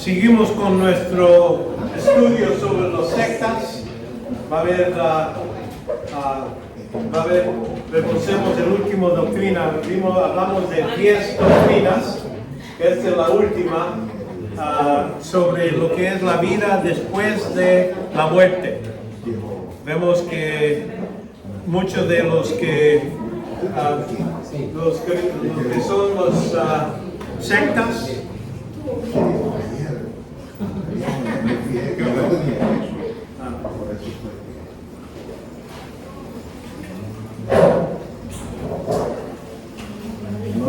Seguimos con nuestro estudio sobre las sectas. Va a haber, repasemos el último doctrina. Hablamos de 10 doctrinas. Esta es la última sobre lo que es la vida después de la muerte. Vemos que muchos de los que son los sectas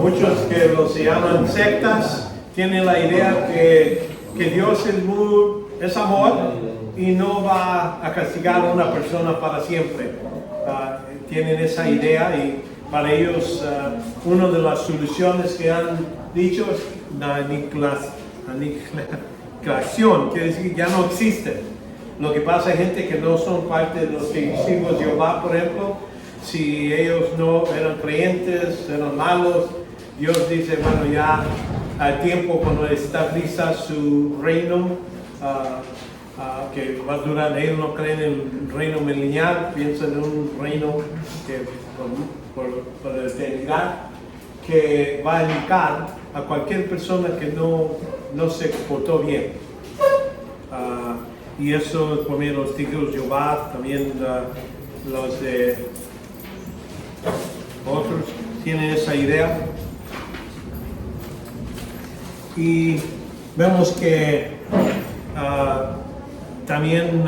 muchos que los llaman sectas tienen la idea que Dios es amor y no va a castigar a una persona para siempre. Tienen esa idea y para ellos una de las soluciones que han dicho es la aniquilación, quiere decir que ya no existe. Lo que pasa es gente que no son parte de los testigos de Jehová, por ejemplo, si ellos no eran creyentes, eran malos, Dios dice, bueno, ya al tiempo cuando estabiliza su reino, que va a durar, ellos no creen en el reino milenial, piensan en un reino que por la eternidad, que va a indicar a cualquier persona que no se portó bien. Y eso por medio de los testigos de Jehová, también los de otros tienen esa idea. Y vemos que también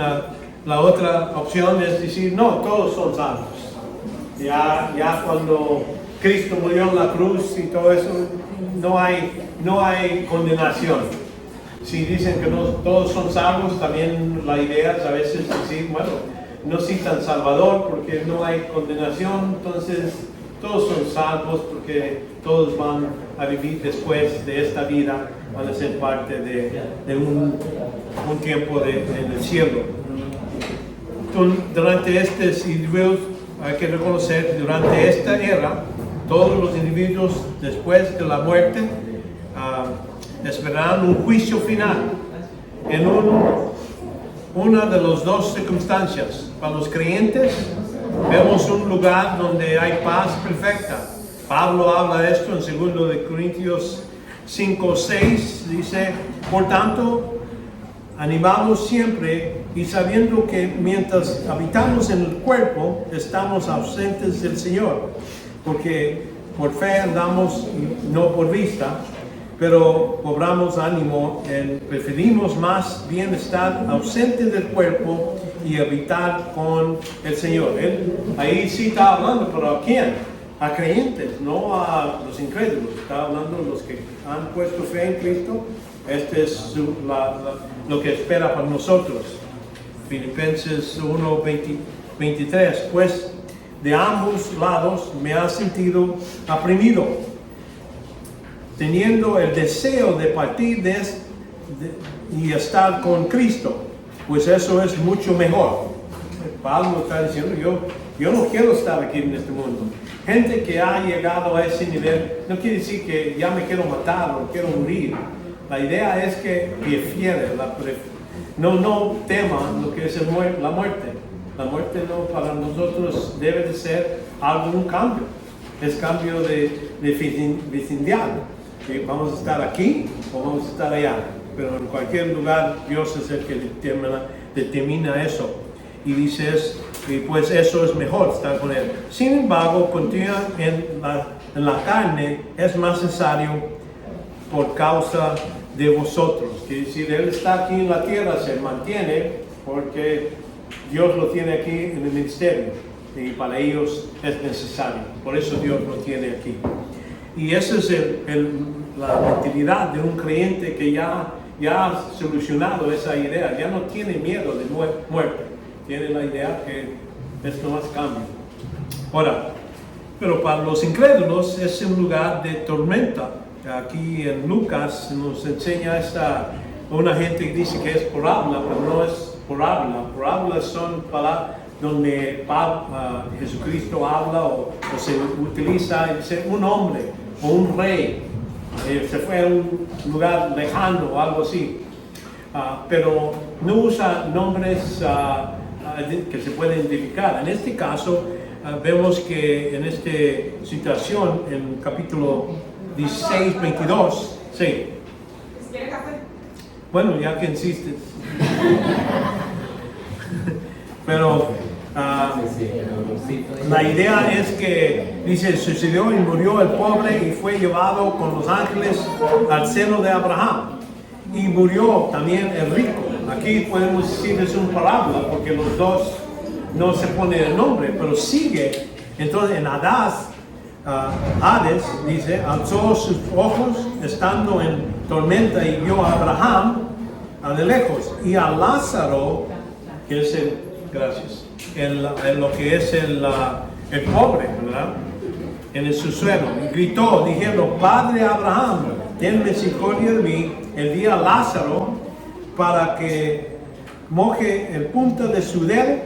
la otra opción es decir, no, todos son salvos. Ya cuando Cristo murió en la cruz y todo eso, no hay condenación. Si dicen que no todos son salvos, también la idea es a veces decir, bueno, no citan Salvador porque no hay condenación, entonces todos son salvos porque todos van a vivir después de esta vida, van a ser parte de un tiempo en el cielo. Durante estos individuos, hay que reconocer, durante esta era, todos los individuos después de la muerte esperarán un juicio final en una de las dos circunstancias. Para los creyentes vemos un lugar donde hay paz perfecta. Pablo habla de esto en 2 de Corintios 5:6, dice, por tanto, animamos siempre y sabiendo que mientras habitamos en el cuerpo, estamos ausentes del Señor, porque por fe andamos y no por vista, pero cobramos ánimo, preferimos más bien estar ausentes del cuerpo y habitar con el Señor. Él ahí sí está hablando, pero ¿a quién? A creyentes, no a los incrédulos. Está hablando de los que han puesto fe en Cristo. Este es lo que espera para nosotros. Filipenses 1:23, pues de ambos lados me ha sentido oprimido, teniendo el deseo de partir y estar con Cristo, pues eso es mucho mejor. Pablo está diciendo, yo no quiero estar aquí en este mundo. Gente que ha llegado a ese nivel, no quiere decir que ya me quiero matar o quiero morir. La idea es que prefiere, no tema lo que es la muerte. La muerte no para nosotros debe de ser un cambio. Es cambio de vecindad. Vamos a estar aquí o vamos a estar allá. Pero en cualquier lugar Dios es el que determina eso. Y dices, pues eso es mejor estar con Él. Sin embargo, continúa en la carne es más necesario por causa de vosotros. Quiere decir, Él está aquí en la tierra, se mantiene porque Dios lo tiene aquí en el ministerio y para ellos es necesario. Por eso Dios lo tiene aquí. Y esa es la mentalidad de un creyente que ya ha solucionado esa idea, ya no tiene miedo de muerte. Tiene la idea que esto no es cambio. Ahora, pero para los incrédulos es un lugar de tormenta. Aquí en Lucas nos enseña una gente que dice que es por habla, pero no es por habla. Por habla son palabras donde Jesucristo habla o se utiliza un hombre o un rey. Se fue a un lugar lejano o algo así. pero no usa nombres que se pueden identificar. En este caso, vemos que en esta situación, en capítulo 16, 22, sí. ¿Quiere café? Bueno, ya que insistes. Pero la idea es que, dice, sucedió y murió el pobre y fue llevado con los ángeles al seno de Abraham. Y murió también el rico. Aquí podemos decir es una parábola porque los dos no se pone el nombre, pero sigue. Entonces en Hades, dice, alzó sus ojos estando en tormenta y vio a Abraham de lejos y a Lázaro, que es lo que es el pobre, ¿verdad? En el subsuelo. Y gritó, diciendo, Padre Abraham, ten misericordia de mí, envía a Lázaro para que moje el punta de su dedo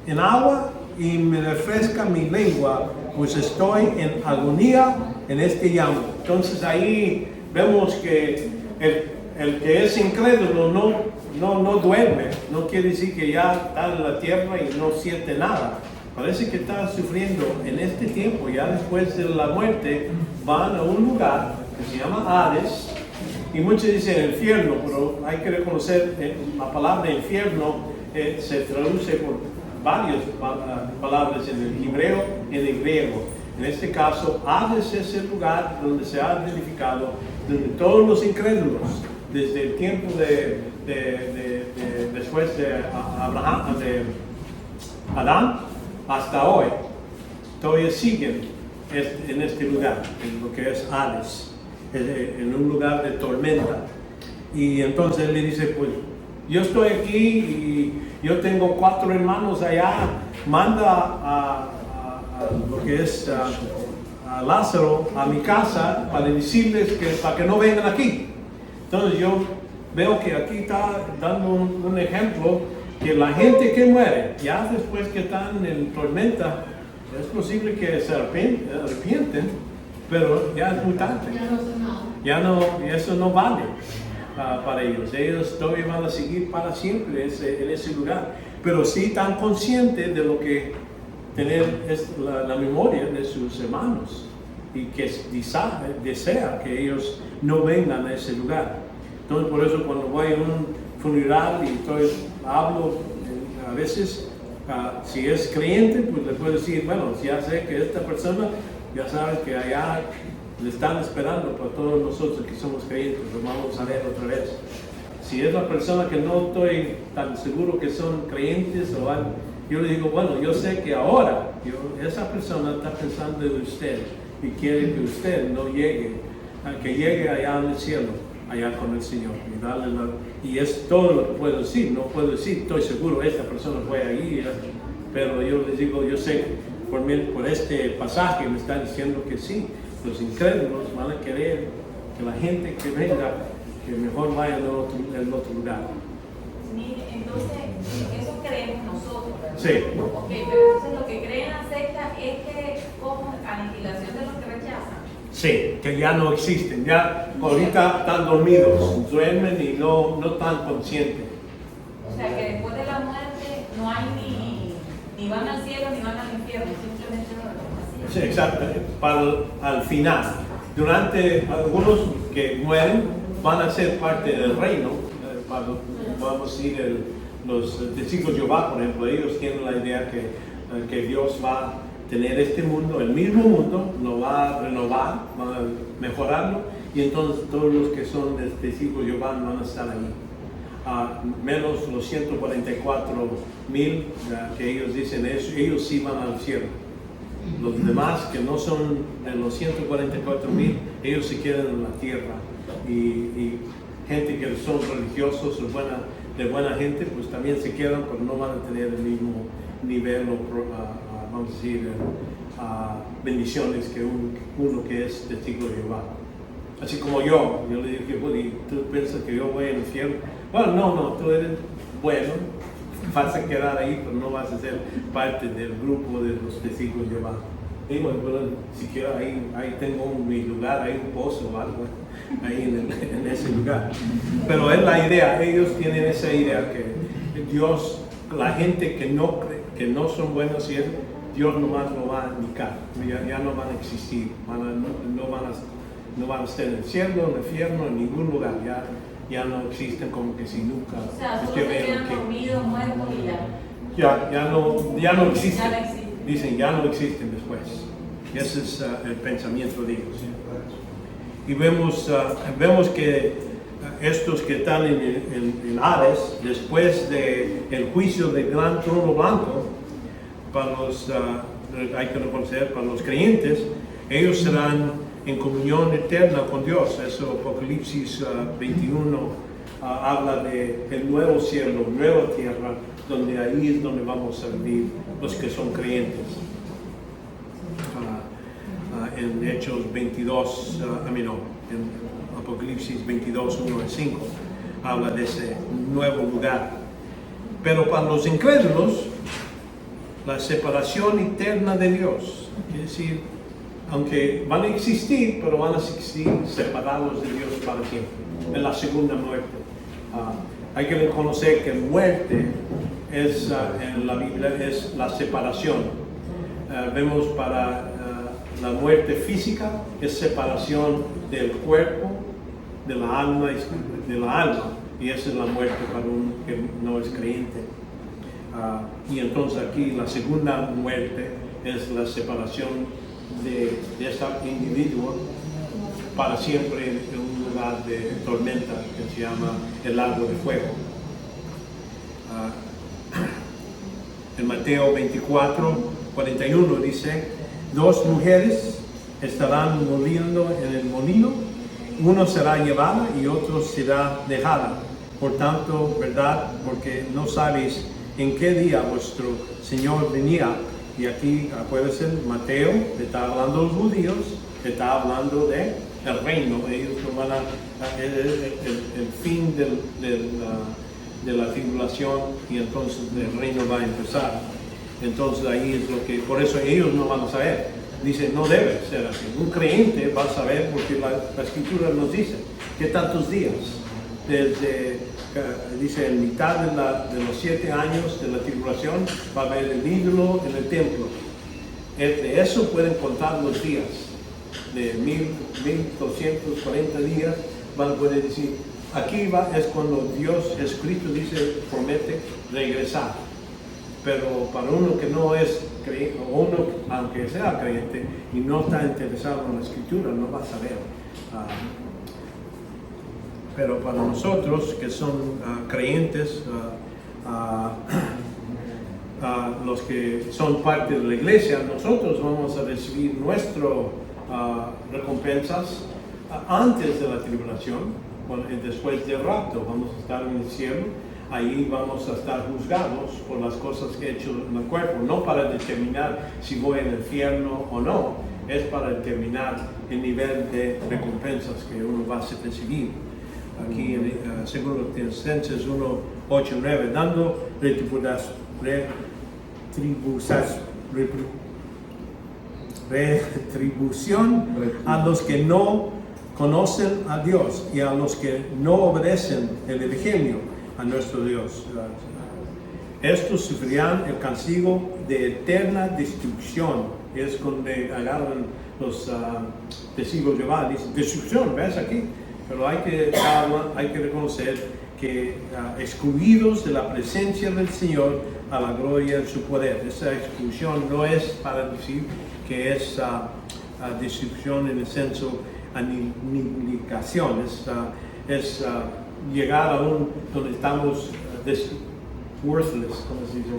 en agua y me refresca mi lengua, pues estoy en agonía en este llanto. Entonces ahí vemos que el que es incrédulo no duerme, no quiere decir que ya está en la tierra y no siente nada. Parece que está sufriendo en este tiempo, ya después de la muerte, van a un lugar que se llama Hades, y muchos dicen infierno, pero hay que reconocer la palabra infierno se traduce por varias palabras en el hebreo y en el griego. En este caso, Hades es el lugar donde se ha identificado, donde todos los incrédulos, desde el tiempo después de Abraham, de Adán, hasta hoy, todavía siguen en este lugar, en lo que es Hades, en un lugar de tormenta. Y entonces le dice, pues, yo estoy aquí y yo tengo 4 hermanos allá, manda a lo que es a Lázaro a mi casa para decirles para que no vengan aquí. Entonces yo veo que aquí está dando un ejemplo que la gente que muere, ya después que están en tormenta, es posible que se arrepienten, pero ya es muy tarde. Ya no, eso no vale para ellos. Ellos todavía van a seguir para siempre en ese lugar. Pero sí están conscientes de lo que tener es la memoria de sus hermanos y que desea que ellos no vengan a ese lugar. Entonces por eso cuando voy a un funeral y hablo a veces, si es creyente, pues le puedo decir, bueno, ya sé que esta persona, ya sabes que allá le están esperando para todos nosotros que somos creyentes, lo vamos a ver otra vez. Si es la persona que no estoy tan seguro que son creyentes o algo, yo le digo, bueno, yo sé que ahora esa persona está pensando en usted y quiere que usted no llegue, que llegue allá en el cielo, allá con el Señor. Y es todo lo que puedo decir. No puedo decir, estoy seguro, esta persona fue ahí, pero yo les digo, yo sé, por este pasaje me está diciendo que sí, los incrédulos van a querer que la gente que venga, que mejor vaya al otro lugar. Mire, entonces, eso creemos nosotros, ¿verdad? Sí. Ok, pero entonces lo que creen la secta es que como aniquilación de los que rechazan. Sí, que ya no existen, ya ahorita están dormidos, duermen y no están conscientes. O sea que después de la muerte no hay ni van al cielo ni van al infierno, simplemente no lo así. Sí, exacto, al final. Durante algunos que mueren van a ser parte del reino, vamos a decir, los testigos de Jehová, por ejemplo, ellos tienen la idea que Dios va a tener este mundo, el mismo mundo, lo va a renovar, va a mejorarlo, y entonces todos los que son testigos de Jehová van a estar ahí. Menos los 144,000 que ellos dicen eso, ellos sí van al cielo. Los demás que no son de los 144,000, ellos se quedan en la tierra. Y gente que son religiosos o de buena gente, pues también se quedan, pero no van a tener el mismo nivel vamos a decir, bendiciones que uno que es testigo de Jehová. Así como yo le dije, bueno, ¿y tú piensas que yo voy al infierno? Bueno, no, tú eres bueno, vas a quedar ahí, pero no vas a ser parte del grupo de los testigos de Jehová. Y bueno, siquiera ahí tengo mi lugar, hay un pozo o algo ahí en ese lugar. Pero es la idea, ellos tienen esa idea que Dios, la gente que no son buenos y Dios nomás lo va a indicar, ya no van a existir, no van a estar en el cielo, en el infierno, en ningún lugar, ya no existen, como que si nunca O sea, solo se quedan dormidos, muertos y ya. ya no existen. Ya no existen. Dicen, ya no existen después. Ese es el pensamiento de ellos. Y vemos que estos que están en Hades, después del juicio del gran trono blanco, hay que reconocer, para los creyentes, ellos serán en comunión eterna con Dios. Eso Apocalipsis 21 habla del nuevo cielo, nueva tierra, donde ahí es donde vamos a vivir los que son creyentes. En Hechos 22, en Apocalipsis 22, 1 al 5, habla de ese nuevo lugar. Pero para los incrédulos, la separación eterna de Dios, es decir, aunque van a existir, pero van a existir separados de Dios para siempre, en la segunda muerte. Hay que reconocer que muerte en la Biblia es la separación. Vemos para la muerte física es separación del cuerpo, de la alma, y esa es la muerte para uno que no es creyente. Y entonces aquí la segunda muerte es la separación de ese individuo para siempre en un lugar de tormenta que se llama el lago de fuego. En Mateo 24, 41 dice: 2 mujeres estarán moliendo en el molino, uno será llevada y otro será dejada. Por tanto, verdad, porque no sabéis en qué día vuestro Señor venía. Y aquí puede ser Mateo, que está hablando de los judíos, que está hablando del reino. Ellos no van el fin de la tribulación, y entonces el reino va a empezar. Entonces ahí es lo que, por eso ellos no van a saber. Dice, no debe ser así. Un creyente va a saber, porque la Escritura nos dice que tantos días, dice en mitad de los 7 años de la tribulación, va a haber el ídolo en el templo. De eso pueden contar los días, de 1240 días, van a poder decir, aquí es cuando Dios, Jesucristo dice, promete regresar. Pero para uno que no es creyente, o uno aunque sea creyente y no está interesado en la Escritura, no va a saber. Pero para nosotros que son creyentes, los que son parte de la iglesia, nosotros vamos a recibir nuestras recompensas antes de la tribulación, después del rapto. Vamos a estar en el cielo. Ahí vamos a estar juzgados por las cosas que he hecho en el cuerpo, no para determinar si voy al infierno o no, es para determinar el nivel de recompensas que uno va a recibir. Aquí en segundo Tesalonicenses 1, 8, 9, dando retribución a los que no conocen a Dios y a los que no obedecen el evangelio a nuestro Dios. Estos sufrirán el castigo de eterna destrucción. Es donde agarran los testigos de Jehová, dice destrucción, ¿ves aquí? Pero hay que reconocer que excluidos de la presencia del Señor a la gloria de su poder. Esa exclusión no es para decir que es destrucción en el senso aniquilación, es llegar a donde estamos worthless, como se dice,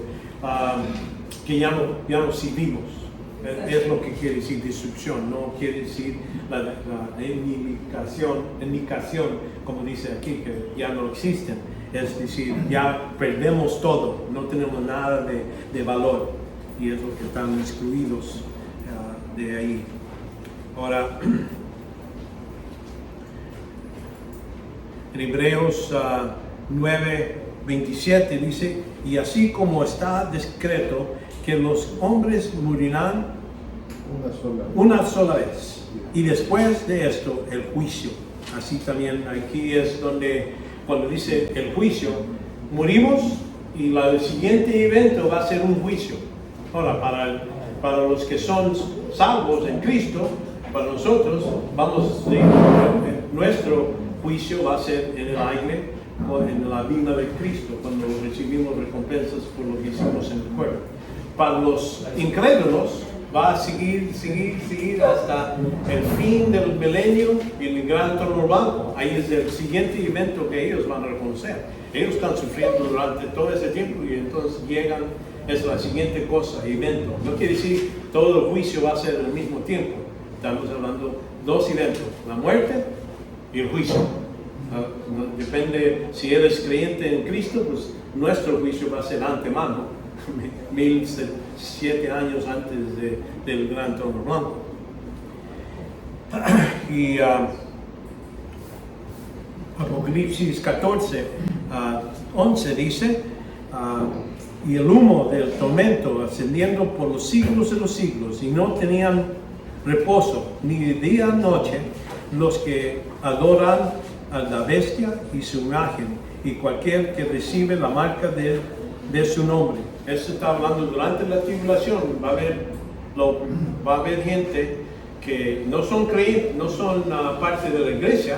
que ya no servimos. Es lo que quiere decir destrucción, no quiere decir la aniquilación, como dice aquí, que ya no existen. Es decir, ya perdemos todo, no tenemos nada de valor, y es lo que están excluidos de ahí. Ahora, en Hebreos 9:27 dice, y así como está descrito que los hombres morirán Una sola vez. Y después de esto, el juicio. Así también aquí es donde, cuando dice el juicio, morimos y el siguiente evento va a ser un juicio. Ahora, para los que son salvos en Cristo, para nosotros, nuestro juicio va a ser en el aire o en la vida de Cristo, cuando recibimos recompensas por lo que hicimos en el cuerpo. Para los incrédulos, va a seguir hasta el fin del milenio y el gran trono blanco. Ahí es el siguiente evento que ellos van a reconocer. Ellos están sufriendo durante todo ese tiempo y entonces es la siguiente cosa, evento. No quiere decir todo el juicio va a ser al mismo tiempo. Estamos hablando dos eventos, la muerte y el juicio. Depende si eres creyente en Cristo, pues nuestro juicio va a ser antemano, 1007 años antes del gran trono blanco. Y Apocalipsis 14, 11 dice, y el humo del tormento ascendiendo por los siglos de los siglos, y no tenían reposo ni de día ni noche los que adoran a la bestia y su imagen, y cualquier que recibe la marca de su nombre. Esto está hablando durante la tribulación. Va a haber gente que no son creyentes, no son parte de la iglesia,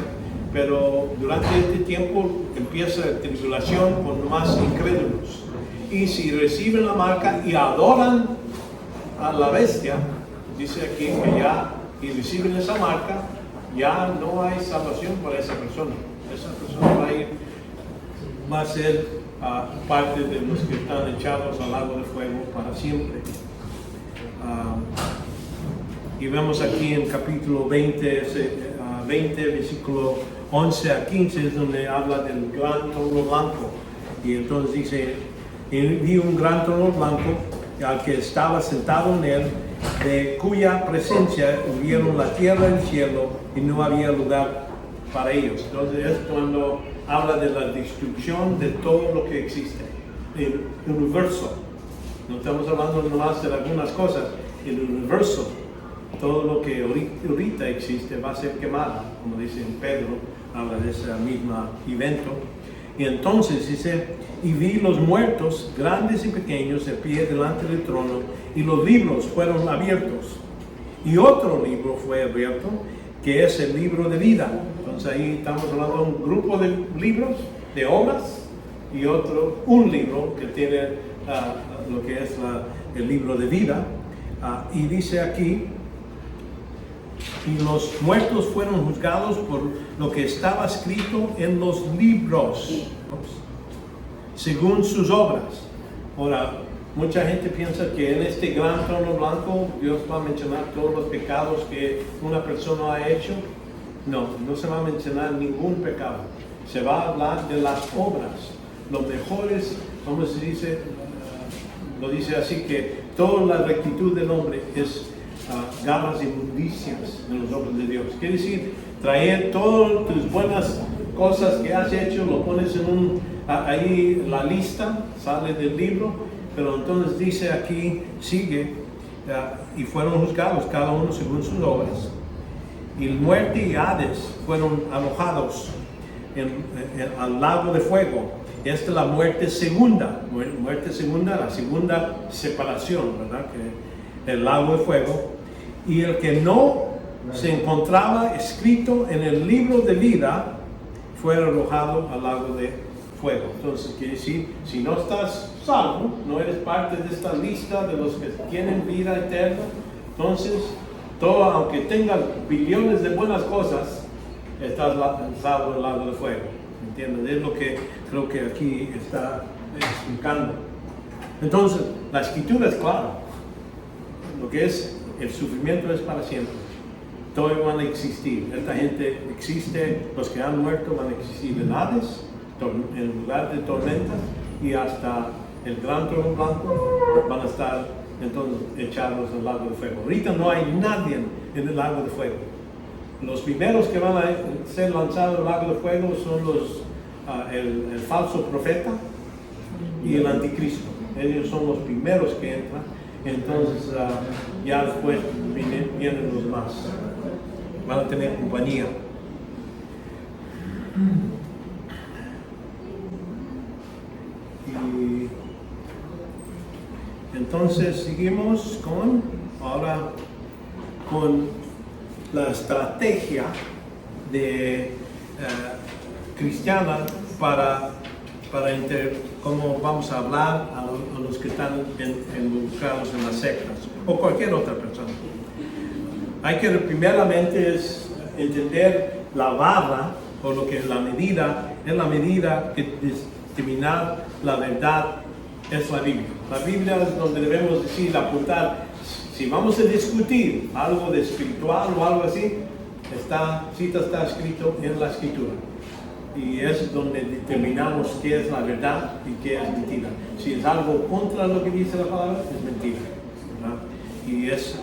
pero durante este tiempo empieza la tribulación con más incrédulos. Y si reciben la marca y adoran a la bestia, dice aquí que y reciben esa marca, ya no hay salvación para esa persona. Esa persona va a ser parte de los que están echados al lago de fuego para siempre. Y vemos aquí en capítulo 20, versículo 11 a 15, es donde habla del gran trono blanco. Y entonces dice, y vi un gran trono blanco al que estaba sentado en él, de cuya presencia hubieron la tierra y el cielo, y no había lugar para ellos. Entonces es cuando habla de la destrucción de todo lo que existe, el universo. No estamos hablando nomás de algunas cosas, el universo, todo lo que ahorita existe va a ser quemado, como dice en Pedro, habla de ese mismo evento. Y entonces dice, y vi los muertos, grandes y pequeños, de pie delante del trono, y los libros fueron abiertos. Y otro libro fue abierto, que es el libro de vida. Entonces ahí estamos hablando de un grupo de libros, de obras, y un libro que tiene lo que es el libro de vida. Y dice aquí, y los muertos fueron juzgados por lo que estaba escrito en los libros, según sus obras. Ahora, mucha gente piensa que en este gran trono blanco Dios va a mencionar todos los pecados que una persona ha hecho. No, no se va a mencionar ningún pecado. Se va a hablar de las obras, los mejores, como se dice, lo dice así, que toda la rectitud del hombre es garras inmundicias en los ojos de Dios. Quiere decir, traer todas tus buenas cosas que has hecho, lo pones en ahí la lista, sale del libro, pero entonces dice aquí, sigue, y fueron juzgados cada uno según sus obras. Y muerte y Hades fueron arrojados al lago de fuego. Esta es la muerte segunda, la segunda separación, ¿verdad? Que el lago de fuego. Y el que no se encontraba escrito en el libro de vida fue arrojado al lago de fuego. Entonces quiere decir, si no estás salvo, no eres parte de esta lista de los que tienen vida eterna, entonces aunque tengas billones de buenas cosas, estás lanzado al lago de fuego. ¿Entiendes? Es lo que creo que aquí está explicando. Entonces, la escritura es clara. Lo que es el sufrimiento es para siempre. Todos van a existir. Esta gente existe, los que han muerto van a existir en Hades, en lugar de tormentas, y hasta el gran trono blanco van a estar entonces echados al lago de fuego. Ahorita no hay nadie en el lago de fuego. Los primeros que van a ser lanzados al lago de fuego son el falso profeta y el anticristo. Ellos son los primeros que entran. Entonces ya después vienen los más. Van a tener compañía. Y entonces seguimos ahora con la estrategia de cristiana para cómo vamos a hablar a los que están involucrados en las sectas o cualquier otra persona. Hay que primeramente entender la barra o lo que es la medida que determinar la verdad es la Biblia. La Biblia es donde debemos decir, apuntar, si vamos a discutir algo de espiritual o algo así, está escrito en la Escritura. Y es donde determinamos qué es la verdad y qué es mentira. Si es algo contra lo que dice la palabra, es mentira, ¿verdad? Y es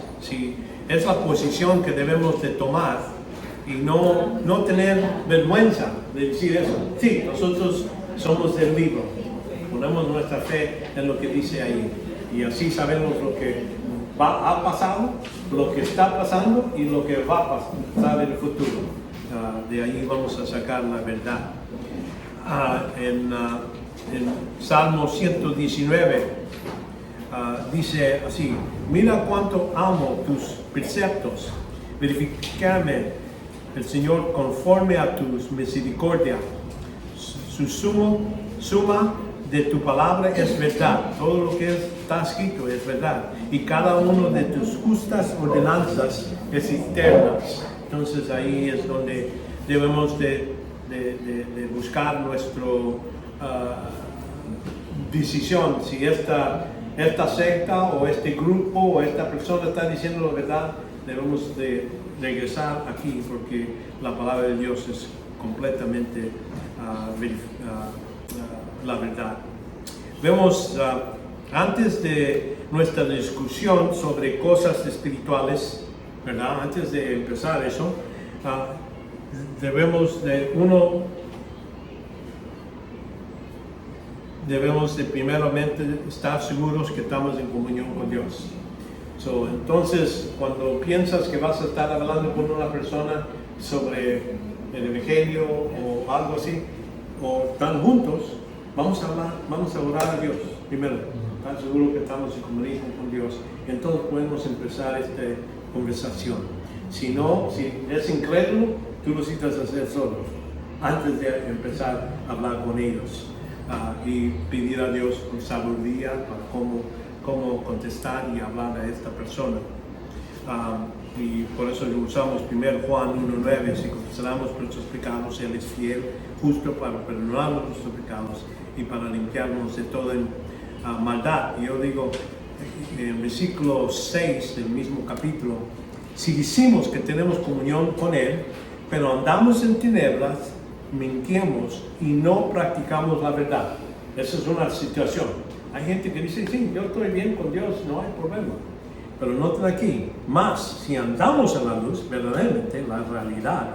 la posición que debemos de tomar y no tener vergüenza de decir eso. Sí, nosotros somos del libro, ponemos nuestra fe en lo que dice ahí y así sabemos lo que ha pasado, lo que está pasando y lo que va a pasar en el futuro. De ahí vamos a sacar la verdad. En Salmo 119 dice así: mira cuánto amo tus preceptos, verifícame el Señor conforme a tus misericordias. Su suma de tu palabra es verdad, todo lo que está escrito es verdad, y cada uno de tus justas ordenanzas es eternas. Entonces ahí es donde debemos de buscar nuestra decisión, si esta secta o este grupo o esta persona está diciendo la verdad, debemos de regresar aquí porque la palabra de Dios es completamente la verdad. Vemos antes de nuestra discusión sobre cosas espirituales, ¿verdad? Antes de empezar eso, debemos de primeramente estar seguros que estamos en comunión con Dios. Entonces, cuando piensas que vas a estar hablando con una persona sobre el Evangelio o algo así, o están juntos, vamos a orar a Dios primero, estar seguro que estamos en comunión con Dios. Entonces podemos empezar esta conversación. Si es incrédulo, tú lo necesitas hacer solo, antes de empezar a hablar con ellos y pedir a Dios con sabiduría para cómo contestar y hablar a esta persona. Y por eso usamos 1 Juan 1:9, si confesamos nuestros pecados, Él es fiel, justo para perdonarnos nuestros pecados y para limpiarnos de toda maldad. Y yo digo, en el versículo 6 del mismo capítulo, si decimos que tenemos comunión con Él, pero andamos en tinieblas, mentimos y no practicamos la verdad. Esa es una situación. Hay gente que dice, sí, yo estoy bien con Dios, no hay problema. Pero noten aquí, más si andamos en la luz, verdaderamente, la realidad,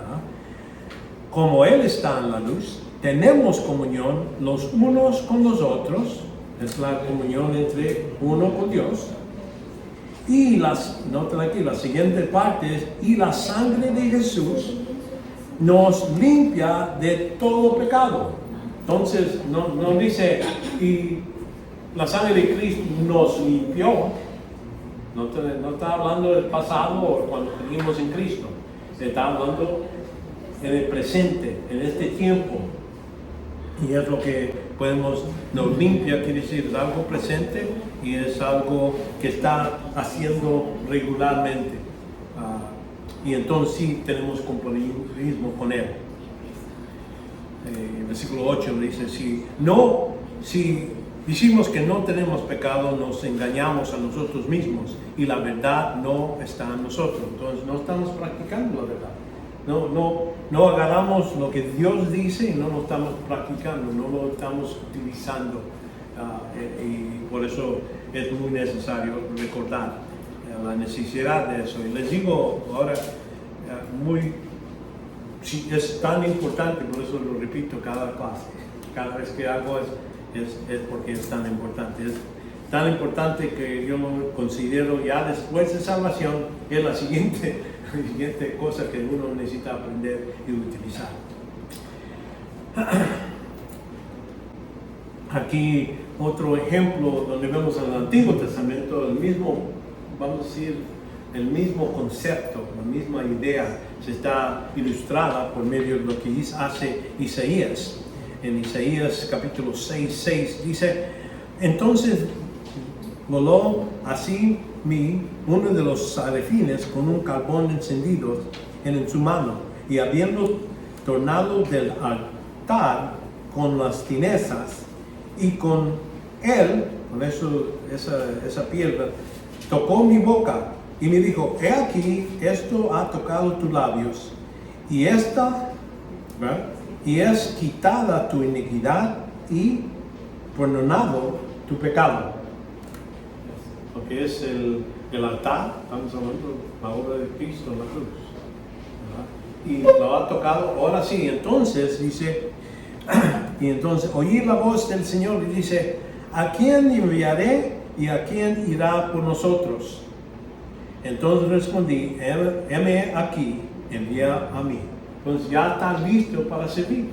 como Él está en la luz, tenemos comunión los unos con los otros, es la comunión entre uno con Dios. Y noten aquí, la siguiente parte es, y la sangre de Jesús nos limpia de todo pecado. Entonces, no dice, y la sangre de Cristo nos limpió. No está hablando del pasado o cuando venimos en Cristo. Está hablando en el presente, en este tiempo. Y es lo que nos limpia, quiere decir, es algo presente y es algo que está haciendo regularmente. Y entonces sí tenemos compañerismo con Él. El versículo 8 dice, si decimos que no tenemos pecado, nos engañamos a nosotros mismos y la verdad no está en nosotros. Entonces no estamos practicando la verdad. No agarramos lo que Dios dice y no lo estamos practicando, no lo estamos utilizando. Y por eso es muy necesario recordar la necesidad de eso. Y les digo ahora, es tan importante, por eso lo repito cada clase, cada vez que hago es porque es tan importante. tan importante que yo lo considero ya después de salvación, es la siguiente cosa que uno necesita aprender y utilizar. Aquí otro ejemplo donde vemos en el Antiguo Testamento el mismo, vamos a decir, el mismo concepto, la misma idea se está ilustrada por medio de lo que hace Isaías. En Isaías capítulo 6 dice: entonces voló así uno de los serafines con un carbón encendido en su mano, y habiendo tornado del altar con las tinezas, y con él, con esa piedra, tocó mi boca y me dijo: he aquí, esto ha tocado tus labios, y ¿verdad? Y es quitada tu iniquidad y perdonado tu pecado. Lo que es el altar, estamos hablando de la obra de Cristo en la cruz, ¿verdad? Y lo ha tocado. Ahora sí, entonces dice, y entonces oí la voz del Señor y dice: ¿a quién enviaré y a quién irá por nosotros? Entonces respondí: heme aquí, envía a mí. Entonces ya está listo para servir.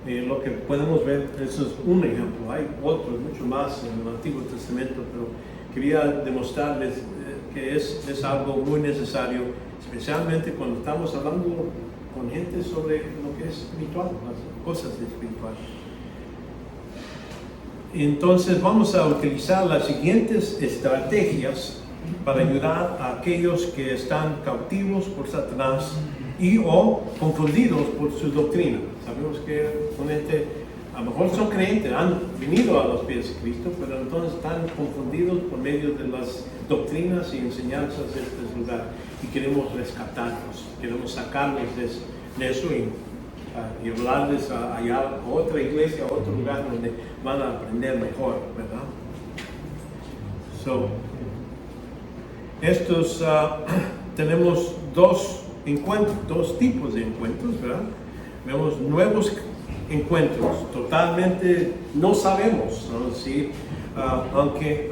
Lo que podemos ver, eso es un ejemplo. Hay otros, mucho más en el Antiguo Testamento, pero quería demostrarles que es algo muy necesario, especialmente cuando estamos hablando con gente sobre lo que es espiritual, las cosas espirituales. Entonces vamos a utilizar las siguientes estrategias para ayudar a aquellos que están cautivos por Satanás y o confundidos por su doctrina. Sabemos que con a lo mejor son creyentes, han venido a los pies de Cristo, pero entonces están confundidos por medio de las doctrinas y enseñanzas de este lugar, y queremos rescatarlos, queremos sacarlos de eso y hablarles allá a otra iglesia, a otro lugar donde van a aprender mejor, ¿verdad? Tenemos dos tipos de encuentros, ¿verdad? Vemos nuevos encuentros, totalmente no sabemos, ¿no? Sí, aunque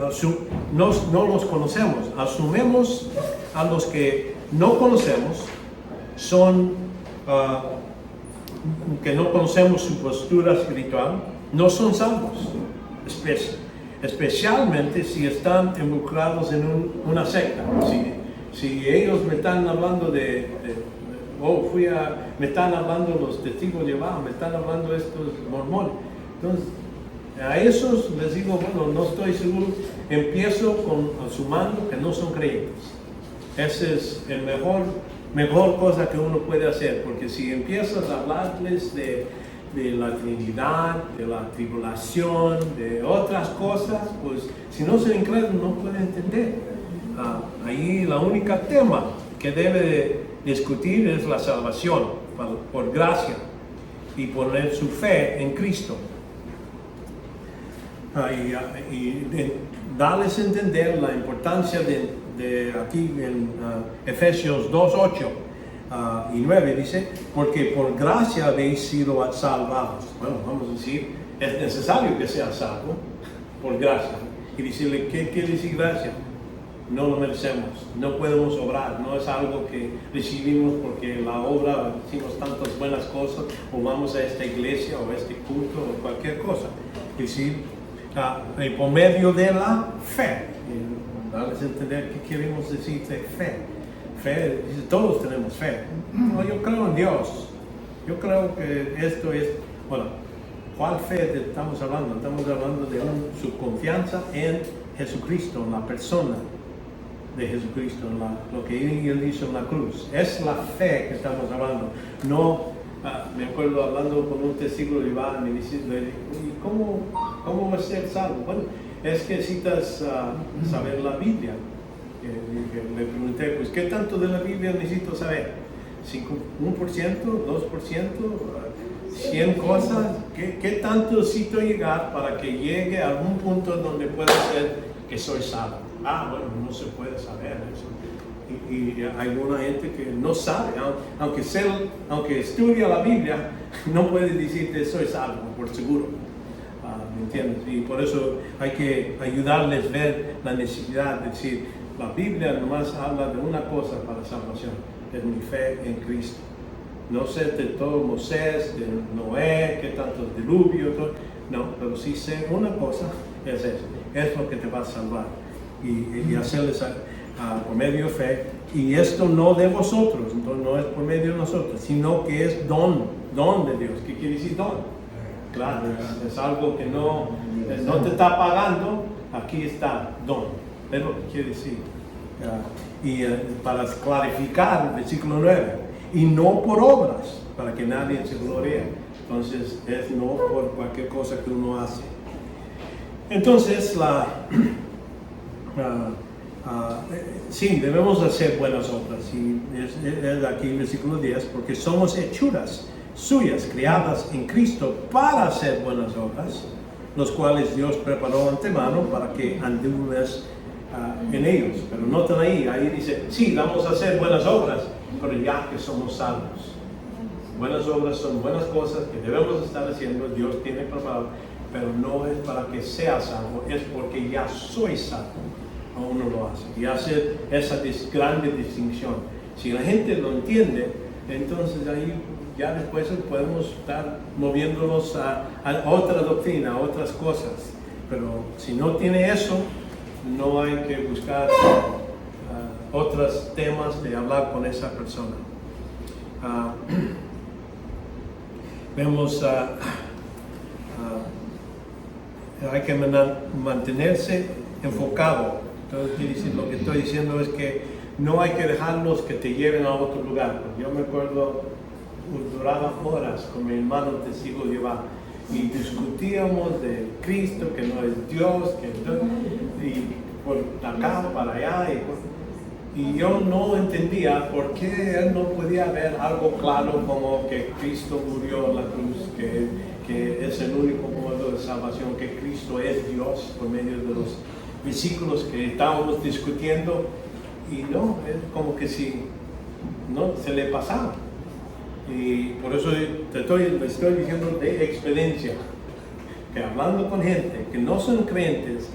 no los conocemos, asumimos a los que no conocemos que no conocemos su postura espiritual, no son salvos, especialmente si están involucrados en una secta. Si ellos me están hablando me están hablando los testigos de Jehová, me están hablando estos mormones, entonces a esos les digo: bueno, no estoy seguro, empiezo asumando que no son creyentes. Esa es el mejor cosa que uno puede hacer, porque si empiezas a hablarles de la Trinidad, de la tribulación, de otras cosas, pues si no son incrédulos no pueden entender. Ahí la única tema que debe de discutir es la salvación por gracia y poner su fe en Cristo. Y darles a entender la importancia de aquí en Efesios 2:8 y 9 dice: porque por gracia habéis sido salvados. Bueno, vamos a decir, es necesario que sea salvo por gracia. Y decirle: ¿qué quiere decir gracia? No lo merecemos, no podemos obrar, no es algo que recibimos porque la obra, hicimos tantas buenas cosas, o vamos a esta iglesia o a este culto o cualquier cosa. Es decir, por medio de la fe. Darles a entender qué queremos decir de fe. Fe, todos tenemos fe. No, yo creo en Dios. Yo creo que esto es, bueno, ¿cuál fe estamos hablando? Estamos hablando de su confianza en Jesucristo, en la persona de Jesucristo, en lo que Él hizo en la cruz. Es la fe que estamos hablando. No, me acuerdo hablando con un testigo de Jehová, me dice: ¿cómo va a ser salvo? Bueno, es que necesitas saber la Biblia. Le pregunté: pues, ¿qué tanto de la Biblia necesito saber? ¿1%? ¿2%? 100 cosas. ¿Qué tanto necesito llegar para que llegue a algún punto donde pueda ser que soy salvo? Bueno, no se puede saber eso. Y hay alguna gente que no sabe, aunque estudia la Biblia, no puede decir que soy salvo por seguro. ¿me entiendes? Y por eso hay que ayudarles a ver la necesidad de decir, la Biblia nomás habla de una cosa para salvación, es mi fe en Cristo. No sé de todo Moisés, de Noé, que tantos diluvios, no, pero sí sé una cosa, es eso, es lo que te va a salvar. Y hacerles por medio de fe, y esto no de vosotros, entonces no es por medio de nosotros, sino que es don de Dios. ¿Qué quiere decir don? Claro, es algo que no te está pagando, aquí está don, es lo que quiere decir. Para clarificar el versículo 9, y no por obras, para que nadie se glorie. Entonces es no por cualquier cosa que uno hace. Entonces sí, debemos hacer buenas obras, y es aquí el versículo 10, porque somos hechuras suyas, creadas en Cristo para hacer buenas obras, los cuales Dios preparó antemano para que anduves en ellos. Pero noten ahí dice, sí, vamos a hacer buenas obras, pero ya que somos salvos. Buenas obras son buenas cosas que debemos estar haciendo, Dios tiene preparado, pero no es para que sea salvo, es porque ya soy salvo. Uno lo hace y hace esa grande distinción. Si la gente lo entiende, entonces ahí ya después podemos estar moviéndonos a otra doctrina, a otras cosas. Pero si no tiene eso, no hay que buscar otros temas de hablar con esa persona. Vemos hay que mantenerse enfocado. Entonces, quiere decir, lo que estoy diciendo es que no hay que dejarlos que te lleven a otro lugar. Yo me acuerdo, duraba horas con mi hermano testigo de Jehová y discutíamos de Cristo, que no es Dios, y por acá, para allá, y yo no entendía por qué él no podía ver algo claro como que Cristo murió en la cruz, que es el único modo de salvación, que Cristo es Dios por medio de los versículos que estábamos discutiendo, y no, es como que si no se le pasaba. Y por eso te estoy diciendo de experiencia, que hablando con gente que no son creyentes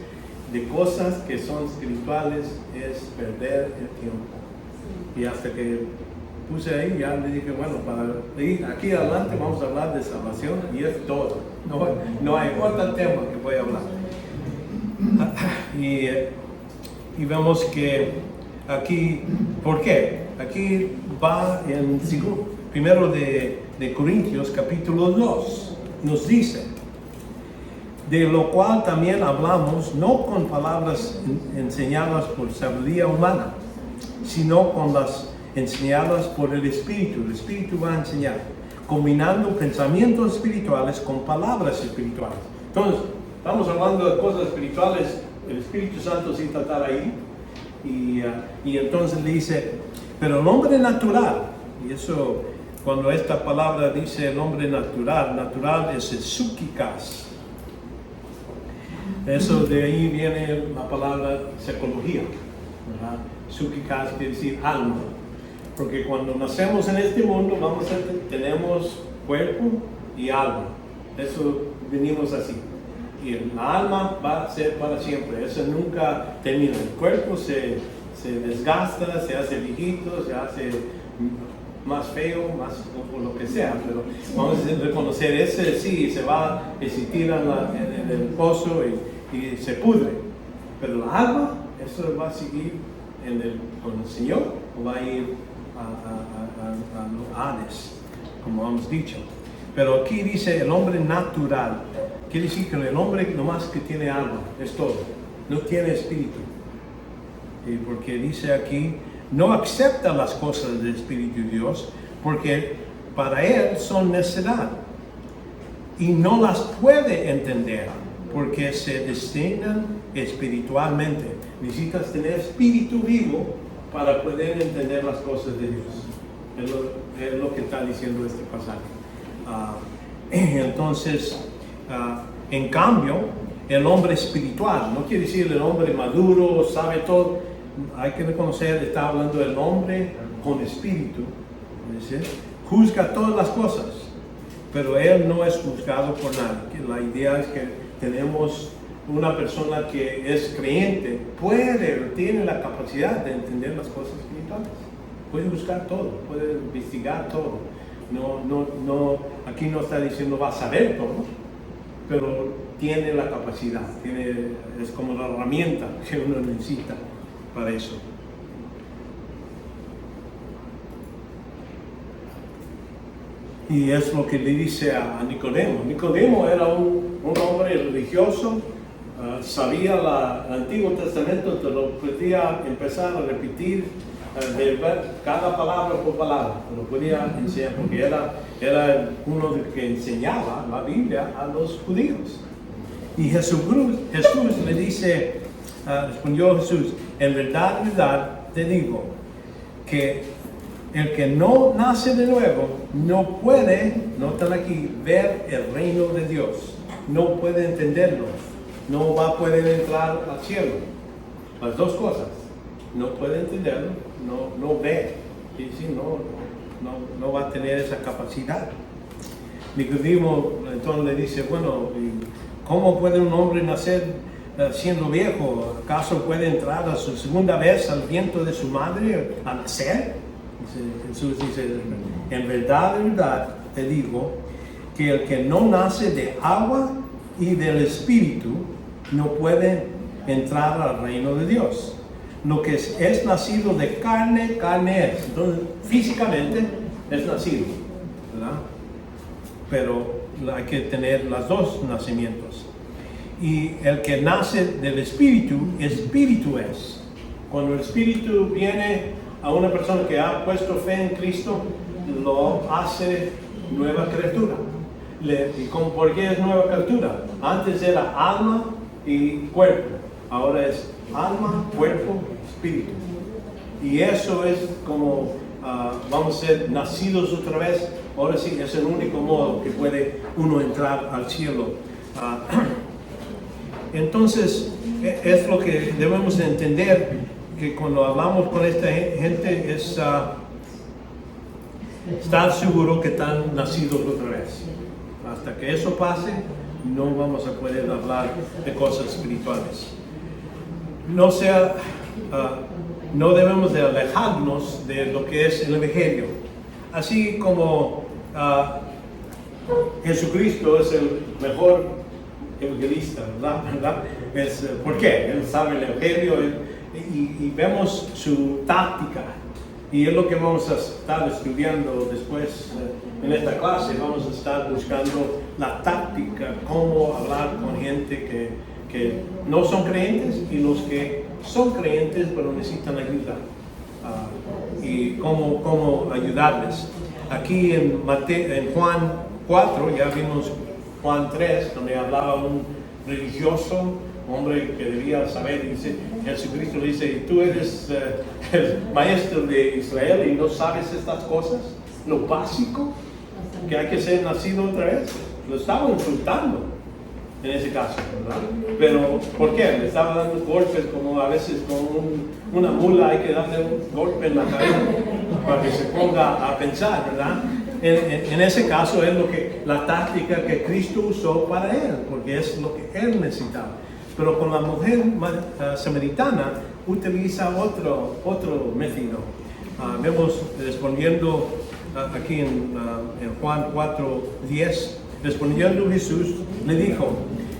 de cosas que son espirituales es perder el tiempo. Y hasta que puse ahí, ya le dije, bueno, para ir aquí adelante vamos a hablar de salvación y es todo. No hay otro tema que voy a hablar. Y vemos que aquí, ¿por qué? Aquí va en primero de Corintios capítulo 2, nos dice, de lo cual también hablamos, no con palabras enseñadas por sabiduría humana, sino con las enseñadas por el Espíritu. El Espíritu va a enseñar, combinando pensamientos espirituales con palabras espirituales. Entonces, estamos hablando de cosas espirituales, el Espíritu Santo sí está ahí, y entonces le dice, pero el hombre natural, y eso, cuando esta palabra dice el hombre natural es el psíquicas. Eso de ahí viene la palabra psicología, ¿verdad? Psíquicas quiere decir alma, porque cuando nacemos en este mundo tenemos cuerpo y alma, eso venimos así. Y el alma va a ser para siempre, eso nunca termina. El cuerpo se desgasta, se hace viejito, se hace más feo, más o lo que sea, pero vamos a reconocer, ese sí se va, se tira en el pozo y se pudre. Pero la alma, eso va a seguir con el Señor, o va a ir a Hades, como hemos dicho. Pero aquí dice el hombre natural. Quiere decir que el hombre nomás que tiene alma, es todo. No tiene espíritu. Porque dice aquí, no acepta las cosas del Espíritu de Dios, porque para él son necedad. Y no las puede entender, porque se distinguen espiritualmente. Necesitas tener espíritu vivo para poder entender las cosas de Dios. Es lo que está diciendo este pasaje. Entonces, en cambio, el hombre espiritual, no quiere decir el hombre maduro, sabe todo, hay que reconocer, está hablando del hombre con espíritu, ¿sí? Juzga todas las cosas, pero él no es juzgado por nadie. La idea es que tenemos una persona que es creyente, tiene la capacidad de entender las cosas espirituales. Puede buscar todo, puede investigar todo. Aquí no está diciendo va a saber todo, pero tiene la capacidad, es como la herramienta que uno necesita para eso. Y es lo que le dice a Nicodemo. Nicodemo era un hombre religioso, sabía el Antiguo Testamento, te lo podía empezar a repetir cada palabra por palabra, te lo podía enseñar, porque era uno que enseñaba la Biblia a los judíos. Y Jesús le dice, respondió Jesús, en verdad te digo, que el que no nace de nuevo no puede, notan aquí, ver el reino de Dios. No puede entenderlo. No va a poder entrar al cielo. Las dos cosas. No puede entenderlo, no ve. Y sí, no va a tener esa capacidad. Nicodemo entonces le dice, bueno, ¿cómo puede un hombre nacer siendo viejo? ¿Acaso puede entrar a su segunda vez al vientre de su madre a nacer? Jesús dice, en verdad te digo, que el que no nace de agua y del Espíritu no puede entrar al reino de Dios. Lo que es nacido de carne es. Entonces, físicamente es nacido, ¿verdad? Pero hay que tener los dos nacimientos. Y el que nace del Espíritu es. Cuando el Espíritu viene a una persona que ha puesto fe en Cristo, lo hace nueva criatura. ¿Por qué es nueva criatura? Antes era alma y cuerpo, ahora es alma, cuerpo, espíritu. Y eso es como vamos a ser nacidos otra vez. Ahora sí, es el único modo que puede uno entrar al cielo. Entonces, es lo que debemos de entender, que cuando hablamos con esta gente es estar seguro que están nacidos otra vez. Hasta que eso pase, no vamos a poder hablar de cosas espirituales. No debemos de alejarnos de lo que es el Evangelio. Así como Jesucristo es el mejor evangelista, ¿verdad? ¿Por qué? Él sabe el Evangelio y vemos su táctica. Y es lo que vamos a estar estudiando después en esta clase. Vamos a estar buscando la táctica, cómo hablar con gente que no son creyentes y los que son creyentes pero necesitan ayuda. Y cómo ayudarles. Aquí en Juan 4, ya vimos Juan 3, donde hablaba un religioso, hombre que debía saber, dice, Jesucristo le dice, tú eres el maestro de Israel y no sabes estas cosas, lo básico, que hay que ser nacido otra vez. Lo estaba insultando en ese caso, ¿verdad? Pero, ¿por qué? Le estaba dando golpes, como a veces con una mula hay que darle un golpe en la cabeza para que se ponga a pensar, ¿verdad? En ese caso es la táctica que Cristo usó para él, porque es lo que él necesitaba. Pero con la mujer samaritana utiliza otro método. Vemos respondiendo aquí en Juan 4:10, respondiendo Jesús le dijo,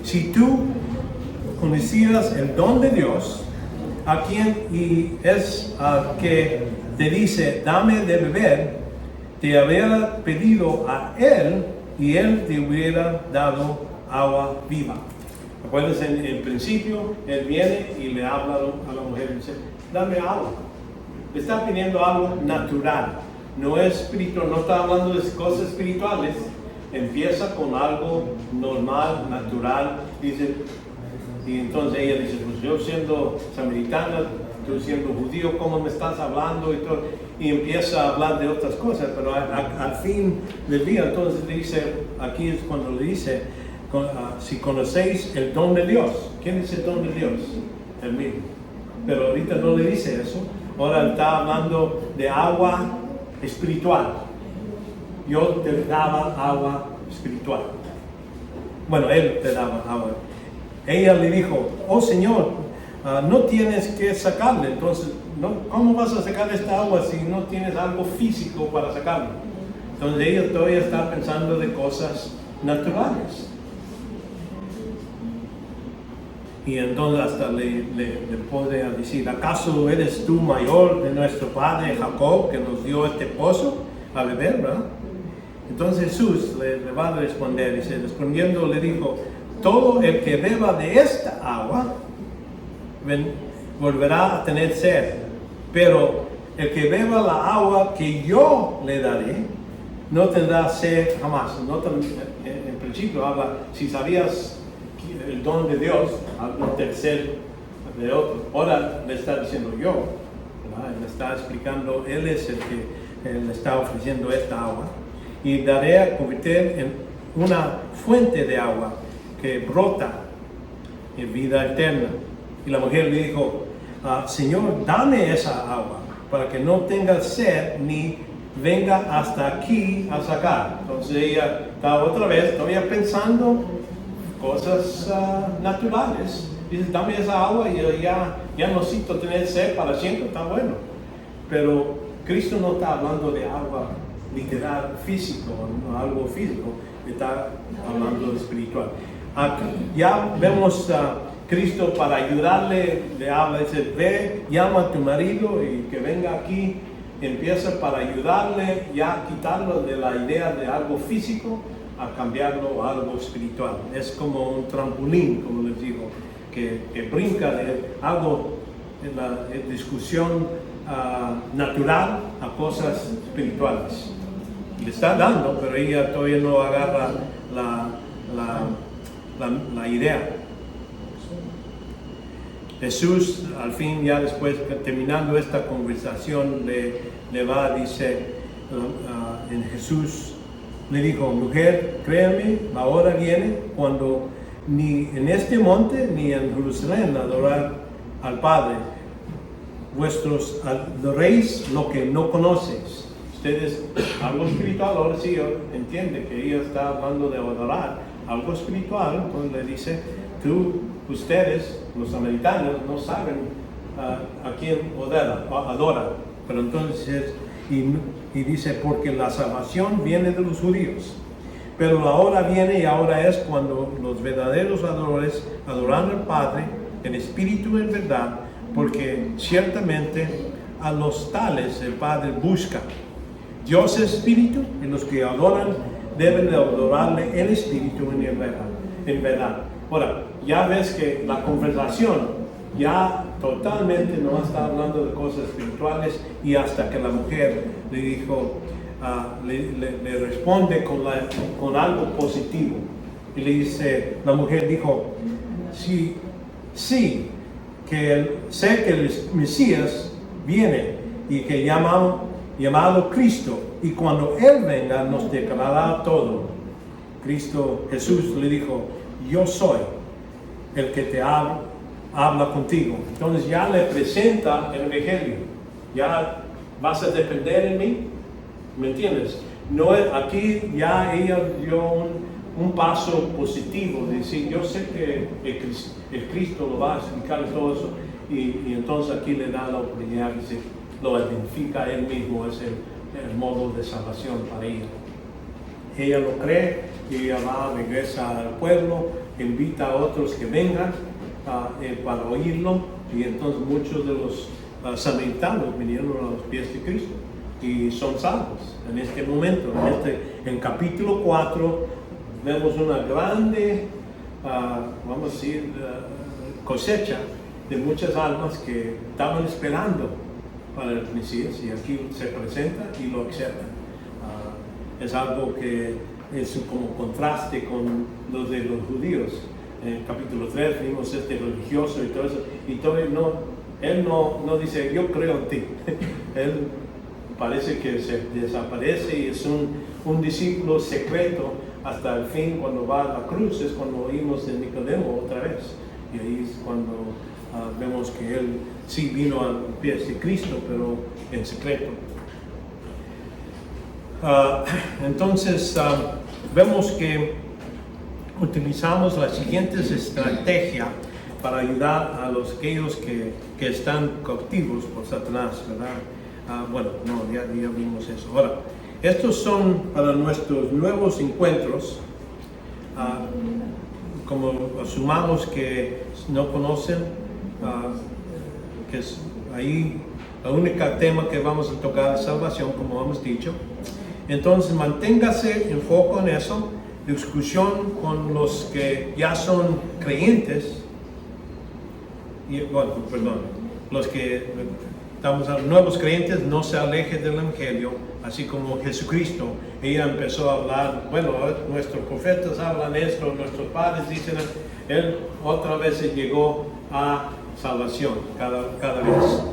si tú conocieras el don de Dios, a quien es que te dice, dame de beber, te habría pedido a él y él te hubiera dado agua viva. ¿Recuerdas? En el principio, él viene y le habla a la mujer y dice, dame agua. Le está pidiendo algo natural, no es espiritual, no está hablando de cosas espirituales. Empieza con algo normal, natural, dice, y entonces ella dice, pues yo siendo samaritana, tú siendo judío, ¿cómo me estás hablando? Y todo, y empieza a hablar de otras cosas, pero al fin del día, entonces dice, aquí es cuando le dice, si conocéis el don de Dios. ¿Quién es el don de Dios? El mismo. Pero ahorita no le dice eso, ahora está hablando de agua espiritual. Yo te daba agua espiritual. Bueno, Él te daba agua. Ella le dijo, oh Señor, no tienes que sacarle, entonces, ¿cómo vas a sacar esta agua si no tienes algo físico para sacarlo? Entonces ella todavía está pensando de cosas naturales. Y entonces hasta le puede decir, ¿acaso eres tú mayor de nuestro padre Jacob que nos dio este pozo a beber, verdad? Entonces Jesús le va a responder, dice, respondiendo le dijo, todo el que beba de esta agua volverá a tener sed, pero el que beba la agua que yo le daré, no tendrá sed jamás. En principio habla, si sabías el don de Dios, al tercer de otro. Ahora le está diciendo yo, ¿verdad? Le está explicando, Él es el que le está ofreciendo esta agua. Y daré a convertir en una fuente de agua que brota en vida eterna. Y la mujer le dijo, Señor, dame esa agua para que no tenga sed ni venga hasta aquí a sacar. Entonces ella estaba otra vez todavía pensando cosas naturales. Dice, dame esa agua y ya no necesito tener sed para siempre, está bueno. Pero Cristo no está hablando de agua literal, físico, no algo físico, está hablando de espiritual. Ya vemos a Cristo para ayudarle, le habla, dice, ve, llama a tu marido y que venga aquí, empieza para ayudarle, ya quitarlo de la idea de algo físico, a cambiarlo a algo espiritual. Es como un trampolín, como les digo, que brinca de algo en la discusión natural a cosas espirituales. Le está dando, pero ella todavía no agarra la idea. Jesús, al fin, ya después, terminando esta conversación, le va a decir, en Jesús le dijo, mujer, créeme, la hora viene cuando ni en este monte ni en Jerusalén adorar al Padre. Vuestros adoréis lo que no conocéis. Ustedes, algo espiritual, ahora sí entiende que ella está hablando de adorar algo espiritual, entonces le dice, ustedes, los samaritanos, no saben a quién adora, pero entonces, y dice, porque la salvación viene de los judíos, pero la hora viene y ahora es cuando los verdaderos adoradores adoran al Padre en espíritu y en verdad, porque ciertamente a los tales el Padre busca. Dios es espíritu y los que adoran deben de adorarle en espíritu y en verdad. Ahora, ya ves que la conversación ya totalmente no está hablando de cosas espirituales, y hasta que la mujer le dijo, le responde con algo positivo. Y le dice, la mujer dijo, sí, sé que el Mesías viene y que llamado Cristo, y cuando Él venga nos declarará todo. Jesús le dijo, yo soy el que te habla contigo. Entonces ya le presenta el Evangelio. Ya vas a depender en mí, ¿me entiendes? No, aquí ya ella dio un paso positivo, de decir, yo sé que el Cristo lo va a explicar todo eso, y entonces aquí le da la oportunidad, que lo identifica él mismo, es el modo de salvación para ella. Ella lo cree, y ella va, regresa al pueblo, invita a otros que vengan para oírlo, y entonces muchos de los samaritanos vinieron a los pies de Cristo y son salvos en este momento. En capítulo 4 vemos una grande, vamos a decir, cosecha de muchas almas que estaban esperando para el Mesías, y aquí se presenta y lo aceptan. Es algo que es como contraste con los de los judíos. En el capítulo 3 vimos este religioso y todo eso, y él no dice, yo creo en ti. Él parece que se desaparece y es un discípulo secreto hasta el fin. Cuando va a la cruz es cuando oímos de Nicodemo otra vez, y ahí es cuando vemos que él sí vino a los pies de Cristo, pero en secreto. Entonces vemos que utilizamos las siguientes estrategias para ayudar a aquellos que están cautivos por Satanás, ¿verdad? Bueno, no, ya vimos eso. Ahora, estos son para nuestros nuevos encuentros. Como asumamos que no conocen, que es ahí el único tema que vamos a tocar es salvación, como hemos dicho. Entonces manténgase en foco en eso, discusión con los que ya son creyentes, y, bueno, perdón, los que estamos a nuevos creyentes, no se alejen del Evangelio, así como Jesucristo. Ella empezó a hablar, bueno, nuestros profetas hablan esto, nuestros padres dicen, él otra vez llegó a salvación cada vez.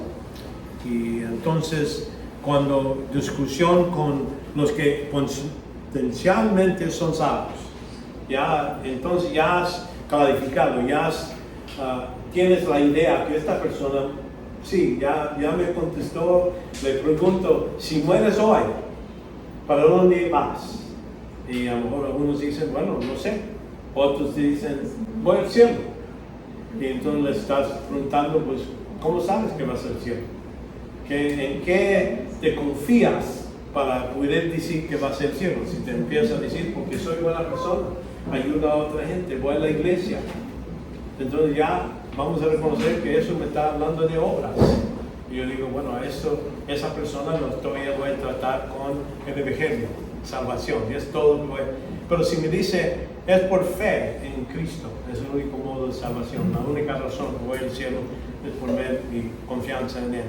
Y entonces, cuando discusión con los que potencialmente son salvos, entonces ya has clarificado, ya tienes la idea que esta persona, sí, ya me contestó, le pregunto, si mueres hoy, ¿para dónde vas? Y a lo mejor algunos dicen, bueno, no sé. Otros dicen, voy al cielo. Y entonces le estás preguntando, pues, ¿cómo sabes que vas al cielo? ¿En qué te confías para poder decir que vas al cielo? Si te empiezas a decir, porque soy buena persona, ayuda a otra gente, voy a la iglesia. Entonces ya vamos a reconocer que eso me está hablando de obras. Y yo digo, bueno, esa persona todavía voy a tratar con el Evangelio, salvación, y es todo. Pero si me dice, es por fe en Cristo, es el único modo de salvación, la única razón que voy al cielo es por ver mi confianza en Él.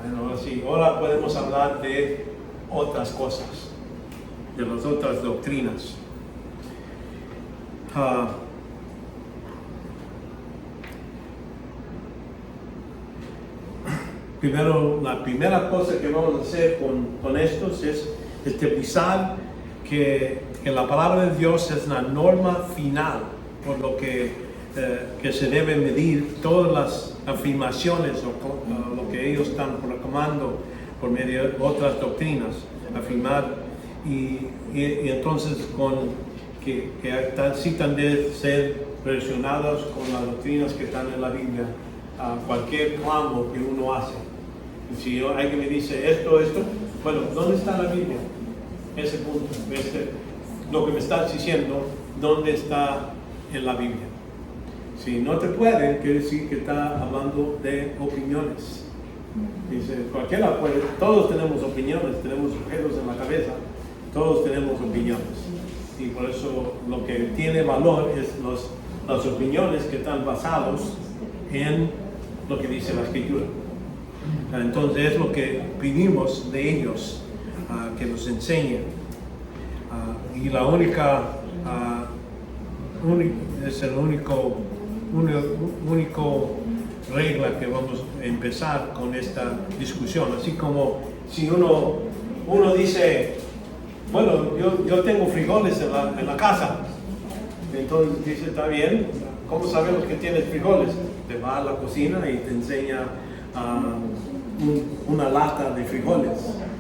Bueno, ahora sí, ahora podemos hablar de otras cosas, de las otras doctrinas. Primero, la primera cosa que vamos a hacer con estos es pensar que la palabra de Dios es la norma final por lo que se debe medir todas las afirmaciones o lo que ellos están proclamando por medio de otras doctrinas, afirmar y entonces que necesitan de ser relacionadas con las doctrinas que están en la Biblia, a cualquier clamo que uno hace. Si alguien me dice esto, bueno, ¿dónde está la Biblia? Ese punto, lo que me estás diciendo, ¿dónde está en la Biblia? Si no te pueden, quiere decir que está hablando de opiniones. Dice, cualquiera puede, todos tenemos opiniones, tenemos objetos en la cabeza, todos tenemos opiniones. Y por eso lo que tiene valor es las opiniones que están basadas en lo que dice la Escritura. Entonces es lo que pedimos de ellos, que nos enseñen. Y la única regla que vamos a empezar con esta discusión. Así como si uno dice, bueno, yo tengo frijoles en la casa. Entonces dice, está bien, ¿cómo sabemos que tienes frijoles? Te va a la cocina y te enseña una lata de frijoles.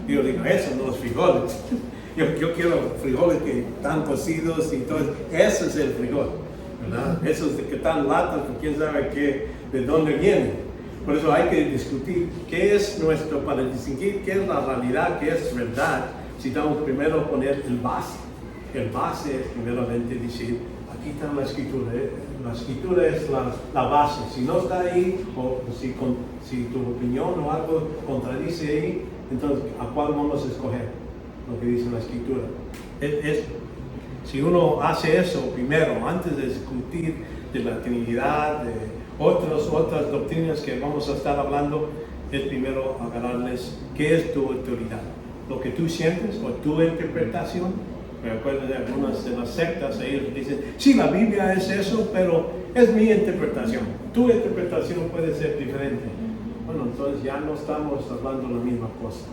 Y yo digo, eso no es frijoles. Yo quiero frijoles que están cocidos y todo. Ese es el frijol, ¿verdad? Esos que están latas, quién sabe de dónde vienen. Por eso hay que discutir qué es nuestro, para distinguir qué es la realidad, qué es verdad. Necesitamos primero poner el base. El base es primeramente decir, aquí está la Escritura. La Escritura es la base. Si no está ahí, o si tu opinión o algo contradice ahí, entonces, ¿a cuál vamos a escoger? Lo que dice la Escritura. Si uno hace eso primero, antes de discutir de la Trinidad, de otras doctrinas que vamos a estar hablando, es primero agarrarles qué es tu autoridad. Lo que tú sientes o tu interpretación. Me acuerdo de algunas de las sectas, ellos dicen, sí, la Biblia es eso, pero es mi interpretación. Tu interpretación puede ser diferente. Bueno, entonces ya no estamos hablando la misma cosa,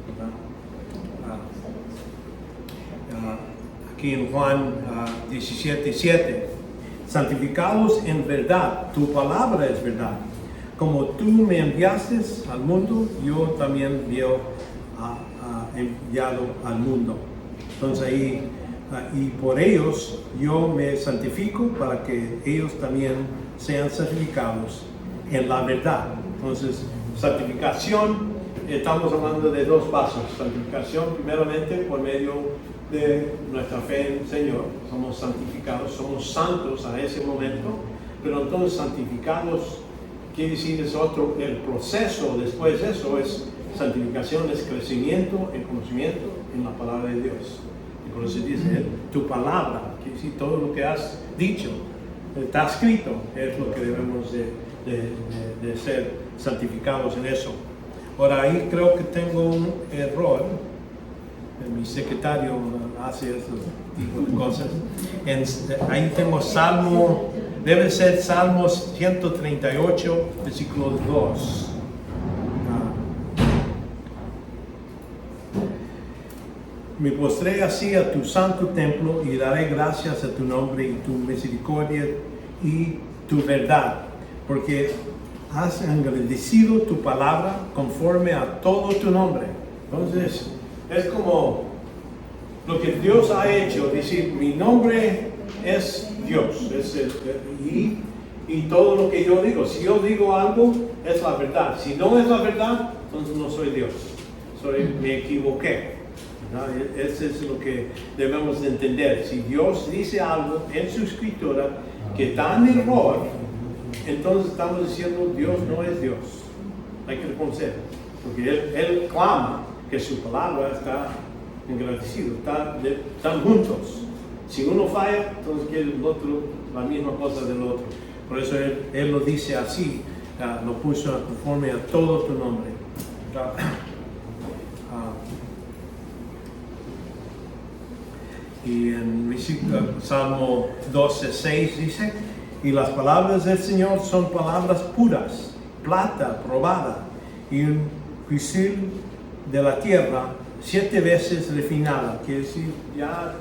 ¿verdad? Aquí en Juan 17:7, santificados en verdad, tu palabra es verdad. Como tú me enviaste al mundo, yo también enviado al mundo. Entonces ahí y por ellos yo me santifico para que ellos también sean santificados en la verdad. Entonces, santificación, estamos hablando de dos pasos. Santificación primeramente por medio de nuestra fe en el Señor. Somos santificados, somos santos a ese momento, pero entonces santificados quiere decir es otro, el proceso después de eso es santificación, es crecimiento en conocimiento en la palabra de Dios. Y por eso dice, tu palabra, quiere decir todo lo que has dicho, está escrito, es lo que debemos de ser santificados en eso. Ahora ahí creo que tengo un error. Mi secretario hace ese tipo de cosas. Ahí tengo Salmo, debe ser Salmos 138, versículo 2. Me postré así a tu santo templo y daré gracias a tu nombre y tu misericordia y tu verdad, porque has engrandecido tu palabra conforme a todo tu nombre. Entonces, es como lo que Dios ha hecho, decir, mi nombre es Dios, y todo lo que yo digo, si yo digo algo, es la verdad. Si no es la verdad, entonces no soy Dios, me equivoqué. ¿No? Eso es lo que debemos de entender. Si Dios dice algo en su escritura que está en error, entonces estamos diciendo Dios no es Dios. Hay que reconocer, porque Él clama que su palabra está engrandecido, están juntos. Si uno falla, entonces quiere el otro la misma cosa del otro. Por eso Él lo dice así, lo puso conforme a todo tu nombre. Y en Salmo 12:6 dice, y las palabras del Señor son palabras puras, plata probada, y un crisol de la tierra 7 veces refinada. Quiere decir, ya,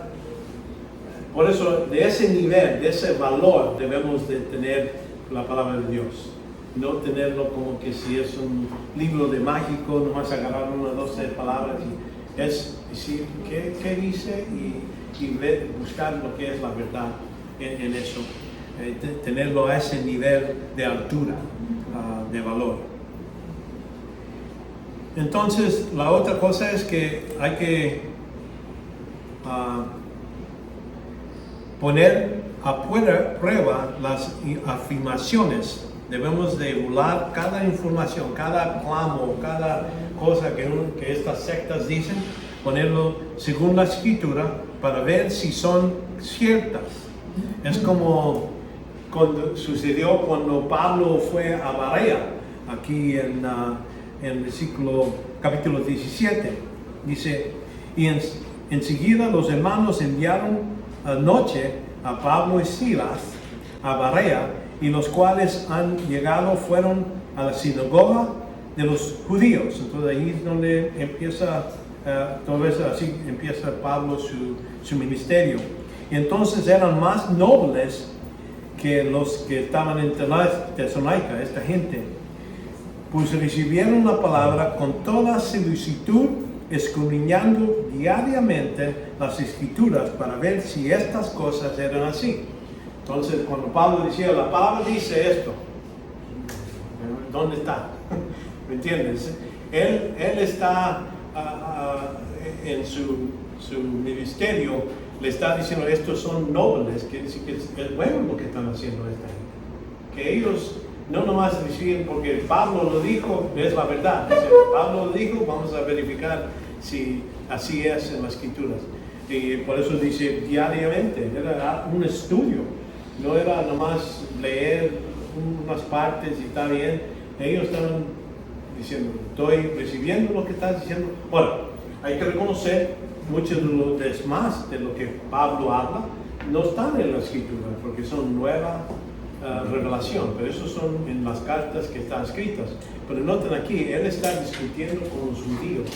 por eso de ese nivel, de ese valor debemos de tener la palabra de Dios. No tenerlo como que si es un libro de mágico, nomás agarrar 1 o 12 palabras. Es decir, ¿qué dice? Y buscar lo que es la verdad en eso. Tenerlo a ese nivel de altura, de valor. Entonces, la otra cosa es que hay que poner a prueba las afirmaciones. Debemos de evaluar cada información, cada clamo, cada cosa que estas sectas dicen, ponerlo según la escritura para ver si son ciertas. Es como sucedió cuando Pablo fue a Berea, aquí en versículo capítulo 17. Dice, y enseguida los hermanos enviaron anoche a Pablo y Silas a Berea, y los cuales han llegado fueron a la sinagoga de los judíos. Entonces ahí es donde empieza, tal vez así empieza Pablo su ministerio. Y entonces eran más nobles que los que estaban en Tesalónica, esta gente, pues recibieron la palabra con toda solicitud, escudriñando diariamente las escrituras para ver si estas cosas eran así. Entonces, cuando Pablo decía, la palabra dice esto, ¿dónde está? ¿Me entiendes? Él está en su ministerio, le está diciendo, estos son nobles, quiere decir que es bueno lo que están haciendo esta gente. Que ellos no nomás deciden porque Pablo lo dijo, es la verdad. Dice, Pablo lo dijo, vamos a verificar si así es en las escrituras. Y por eso dice diariamente, era un estudio. No era nomás leer unas partes y está bien. Ellos estaban diciendo, estoy recibiendo lo que estás diciendo. Bueno, hay que reconocer, muchos de lo demás de lo que Pablo habla no están en la escritura, porque son nueva revelación, pero esos son en las cartas que están escritas. Pero noten aquí, él está discutiendo con los judíos,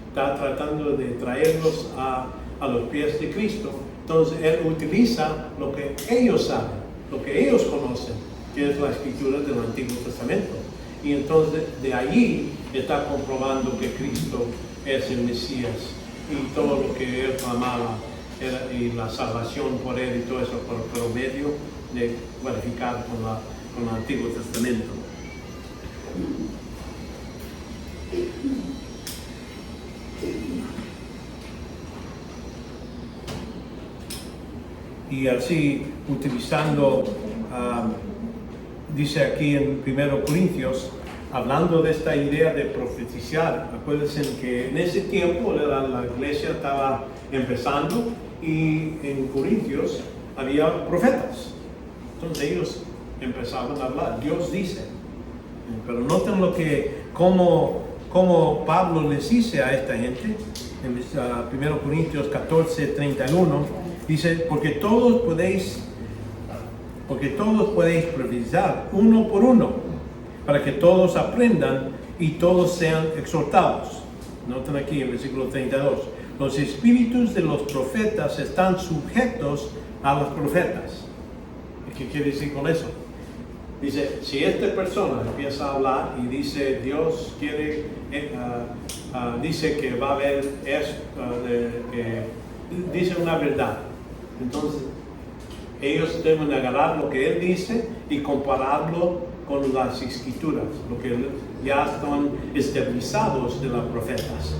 está tratando de traerlos a los pies de Cristo. Entonces él utiliza lo que ellos saben, lo que ellos conocen, que es la escritura del Antiguo Testamento. Y entonces de allí está comprobando que Cristo es el Mesías y todo lo que él clamaba y la salvación por Él y todo eso, por medio de verificar con el Antiguo Testamento. Y así, utilizando, dice aquí en 1 Corintios, hablando de esta idea de profetizar, acuérdense que en ese tiempo la iglesia estaba empezando y en Corintios había profetas. Entonces ellos empezaban a hablar, Dios dice. Pero noten cómo Pablo les dice a esta gente, en 1 Corintios 14, 31, dice, porque todos podéis profetizar uno por uno, para que todos aprendan y todos sean exhortados. Noten aquí en el versículo 32, los espíritus de los profetas están sujetos a los profetas. ¿Qué quiere decir con eso? Dice, si esta persona empieza a hablar y dice, Dios quiere, dice que va a haber dice una verdad, entonces ellos deben agarrar lo que Él dice y compararlo con las escrituras, lo que ya están estabilizados de los profetas.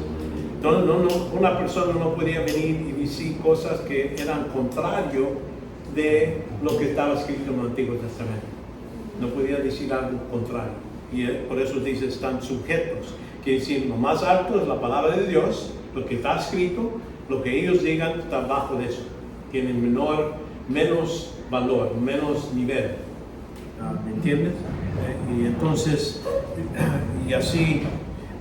Entonces, una persona no podía venir y decir cosas que eran contrario de lo que estaba escrito en el Antiguo Testamento. No podía decir algo contrario. Y por eso dice, están sujetos. Quiere decir, lo más alto es la palabra de Dios, lo que está escrito, lo que ellos digan está bajo de eso. Tienen menos valor, menos nivel. ¿Me entiendes? Y entonces, y así,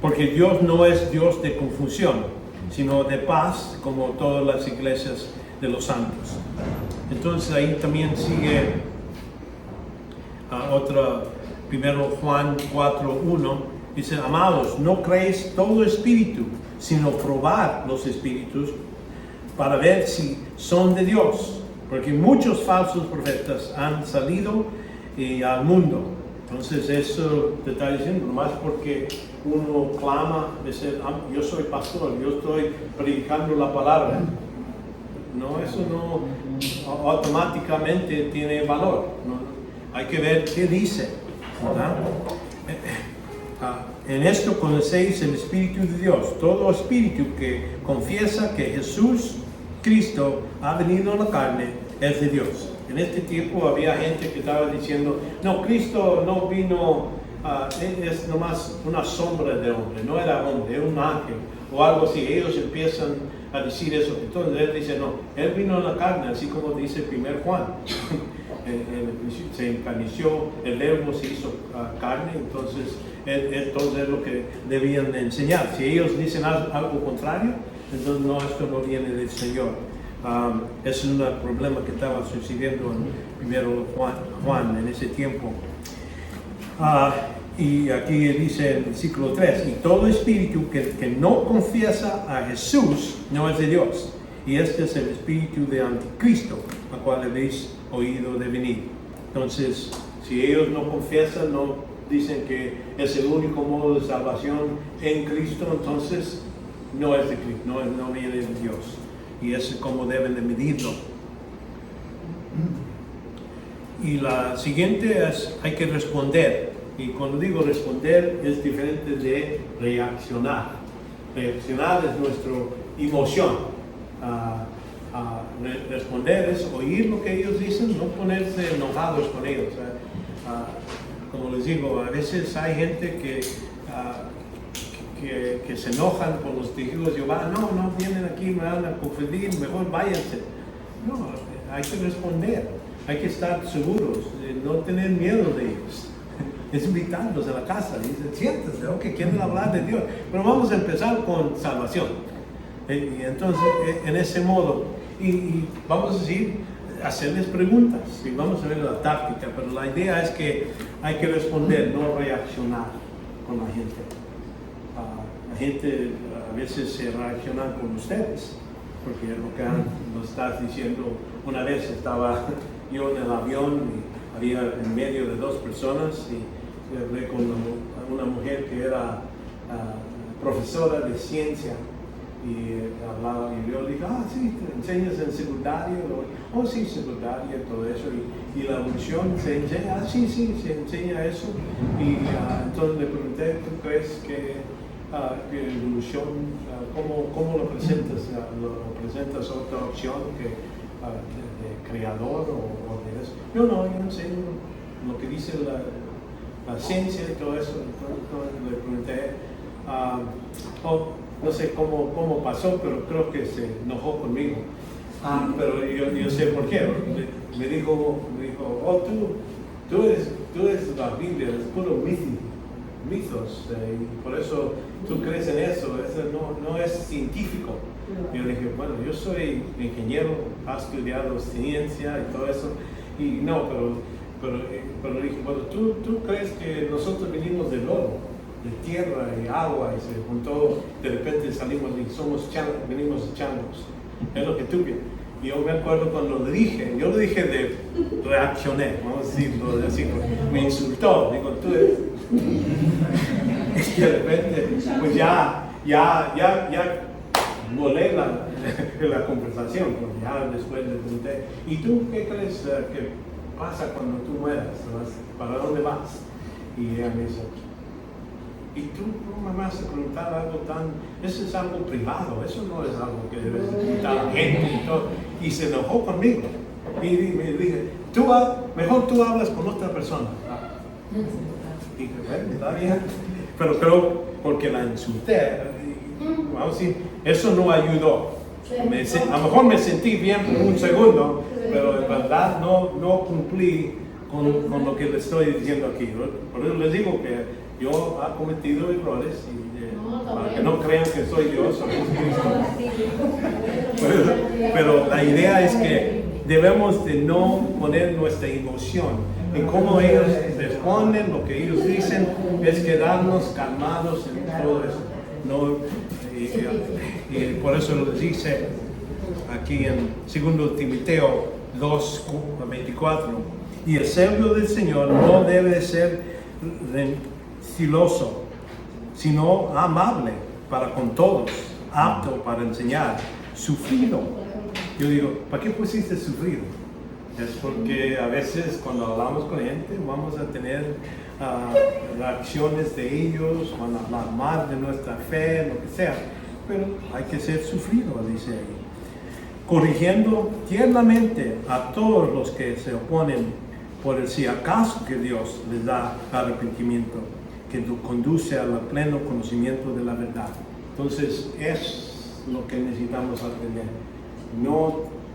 porque Dios no es Dios de confusión, sino de paz, como todas las iglesias de los santos. Entonces ahí también sigue otra, 1 Juan 4:1, dice, amados, no creéis todo espíritu, sino probar los espíritus para ver si son de Dios, porque muchos falsos profetas han salido al mundo. Entonces eso te está diciendo, nomás porque uno clama de ser, yo soy pastor, yo estoy predicando la palabra. No, eso no automáticamente tiene valor. No, hay que ver qué dice, ¿verdad? En esto conocéis el Espíritu de Dios. Todo espíritu que confiesa que Jesús, Cristo, ha venido en la carne, es de Dios. En este tiempo había gente que estaba diciendo, no, Cristo no vino, es nomás una sombra de hombre, no era hombre, era un ángel o algo así. Ellos empiezan a decir eso. Entonces él dice, no, él vino en la carne, así como dice 1 Juan. Se encarnició, el verbo se hizo carne, entonces entonces es lo que debían enseñar. Si ellos dicen algo contrario, entonces no, esto no viene del Señor. Es un problema que estaba sucediendo en 1 Juan en ese tiempo. Y aquí dice en el versículo 3, y todo espíritu que no confiesa a Jesús no es de Dios. Y este es el espíritu de anticristo, al cual habéis oído de venir. Entonces, si ellos no confiesan, no dicen que es el único modo de salvación en Cristo, entonces no es de Cristo, no viene de Dios. Y eso es como deben de medirlo. Y la siguiente es, hay que responder. Y cuando digo responder, es diferente de reaccionar. Reaccionar es nuestra emoción. Responder es oír lo que ellos dicen, no ponerse enojados con ellos. Como les digo, a veces hay gente que se enojan con los testigos de Jehová. No vienen aquí, me van a confundir, mejor váyanse. No, hay que responder, hay que estar seguros, no tener miedo de ellos. Es invitarlos a la casa, dicen, siéntense, que quieren hablar de Dios. Pero vamos a empezar con salvación. Y entonces, en ese modo, y vamos a decir, hacerles preguntas, y vamos a ver la táctica, pero la idea es que hay que responder, no reaccionar con la gente. La gente a veces se reacciona con ustedes, porque es lo que nos estás diciendo. Una vez estaba yo en el avión y había en medio de dos personas y hablé con una mujer que era profesora de ciencia. y hablaba, y yo le dije, sí, ¿te enseñas en secundaria? Sí, secundaria, todo eso, y la evolución se enseña, sí, se enseña eso, y entonces le pregunté, ¿tú crees que evolución, cómo lo presentas? ¿Lo presentas otra opción que de creador o de eso? Yo enseño lo que dice la ciencia y todo eso. Entonces le pregunté, no sé cómo pasó, pero creo que se enojó conmigo. Pero yo sé por qué. Me dijo, tú eres la Biblia, es puro mitos, y por eso tú crees en eso no es científico. Yo dije, bueno, yo soy ingeniero, he estudiado ciencia y todo eso, y no, pero dije, bueno, ¿tú crees que nosotros venimos del lodo, de tierra y agua, y se juntó, de repente salimos y venimos de changos? Es lo que tú piensas. Y yo me acuerdo cuando lo dije, reaccioné, vamos a decirlo así, me insultó, digo, tú eres... Y de repente, pues ya volé la conversación, porque ya después le pregunté, ¿y tú qué crees que pasa cuando tú mueras? ¿Para dónde vas? Y ella me dice, ¿y tú cómo me vas a preguntar algo eso es algo privado, eso no es algo que debes preguntar a la gente y todo? Y se enojó conmigo. Y me dije, mejor tú hablas con otra persona. Y dije, bueno, está bien. Pero creo, porque la insulté, vamos a decir, eso no ayudó. A lo mejor me sentí bien por un segundo, pero en verdad no cumplí con lo que le estoy diciendo aquí. Por eso les digo que yo he cometido errores y para que no crean que soy Dios o que es Cristo. Pero la idea es que debemos de no poner nuestra emoción en cómo ellos responden, lo que ellos dicen, es quedarnos calmados en todo eso. Y por eso lo dice aquí en 2 Timoteo 2:24, y el siervo del Señor no debe ser celoso, sino amable para con todos, apto para enseñar, sufrido. Yo digo, ¿para qué pusiste sufrido? Es porque a veces cuando hablamos con gente vamos a tener reacciones de ellos, van a hablar mal de nuestra fe, lo que sea, pero hay que ser sufrido, dice ahí. Corrigiendo tiernamente a todos los que se oponen, por el si acaso que Dios les da arrepentimiento, que conduce al pleno conocimiento de la verdad. Entonces es lo que necesitamos aprender.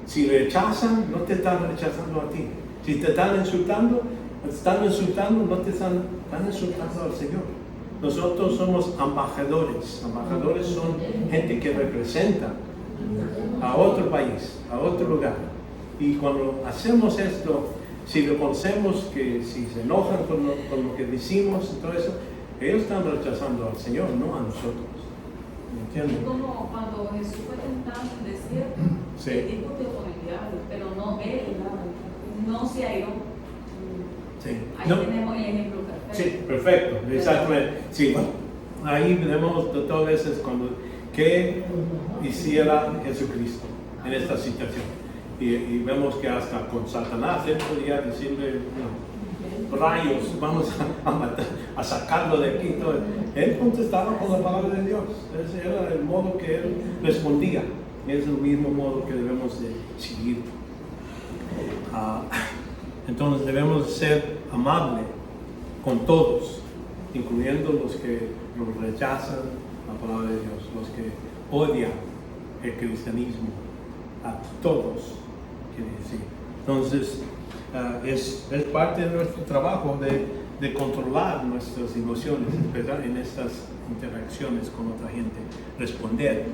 Si rechazan, no te están rechazando a ti. Si te están insultando, no te están insultando al Señor. Nosotros somos embajadores. Embajadores son gente que representa a otro país, a otro lugar. Y cuando hacemos esto, si reconocemos que si se enojan con lo que decimos y todo eso, ellos están rechazando al Señor, no a nosotros. ¿Entienden? Es como cuando Jesús fue tentado en el desierto, sí. El tipo de oportunidad, pero no él, no se airó. Sí. Ahí tenemos el ejemplo perfecto. Sí, perfecto, exactamente. Sí, ahí vemos todas veces qué hiciera Jesucristo en esta situación. Y vemos que hasta con Satanás él podía decirle, rayos, vamos a matar, a sacarlo de aquí. Todo. Él contestaba con la palabra de Dios. Ese era el modo que él respondía. Es el mismo modo que debemos de seguir. Entonces debemos ser amables con todos, incluyendo los que nos rechazan la palabra de Dios, los que odian el cristianismo, a todos, quiere decir. Entonces, es parte de nuestro trabajo de controlar nuestras emociones, empezar en estas interacciones con otra gente, responder.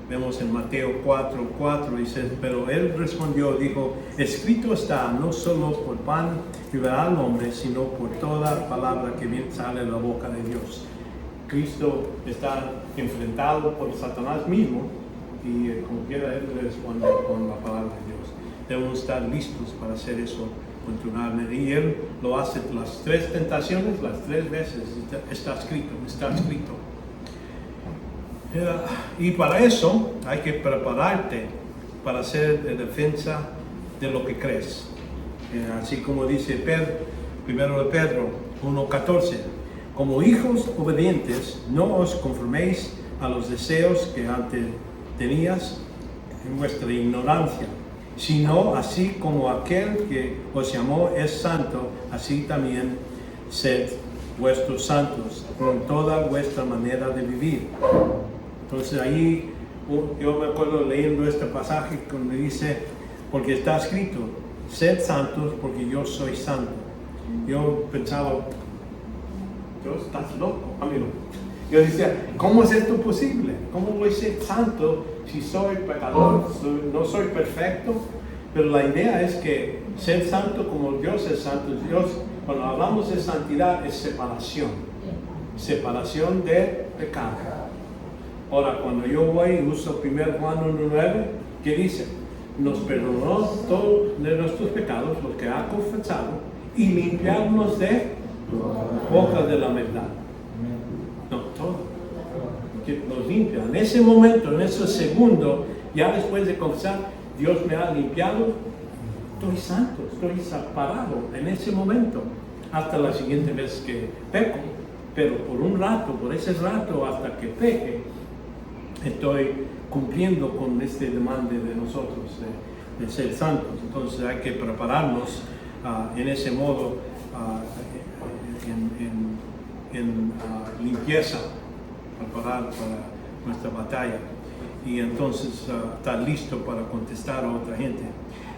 Vemos en Mateo 4:4, dice, pero él respondió, dijo, escrito está, no solo por pan vivirá el hombre, sino por toda palabra que sale de la boca de Dios. Cristo está enfrentado por Satanás mismo y como quiera él responde con la palabra de Dios. Debemos estar listos para hacer eso continuamente. Y él lo hace las 3 tentaciones, las 3 veces. Está escrito. Y para eso hay que prepararte para hacer de defensa de lo que crees. Así como dice primero de Pedro 1:14, como hijos obedientes, no os conforméis a los deseos que antes tenías en vuestra ignorancia, sino así como aquel que os llamó es santo, así también sed vuestros santos con toda vuestra manera de vivir. Entonces ahí yo me acuerdo leyendo este pasaje donde dice, porque está escrito, sed santos porque yo soy santo. Yo pensaba, Dios, estás loco, amigo. Yo decía, ¿cómo es esto posible? ¿Cómo voy a ser santo si soy pecador? No soy perfecto. Pero la idea es que ser santo como Dios es santo. Dios, cuando hablamos de santidad, es separación. Separación de pecado. Ahora, cuando yo voy y uso 1 Juan 1:9, ¿qué dice? Nos perdonó todos de nuestros pecados, los que ha confesado, y limpiarnos de obras de la maldad. No, todo. Que nos limpia. En ese momento, en ese segundo, ya después de confesar, Dios me ha limpiado, estoy santo, estoy separado en ese momento, hasta la siguiente vez que peco. Pero por un rato, por ese rato, hasta que peque, estoy cumpliendo con este demanda de nosotros, de ser santos. Entonces hay que prepararnos en ese modo, en limpieza, preparar para nuestra batalla. Y entonces estar listo para contestar a otra gente.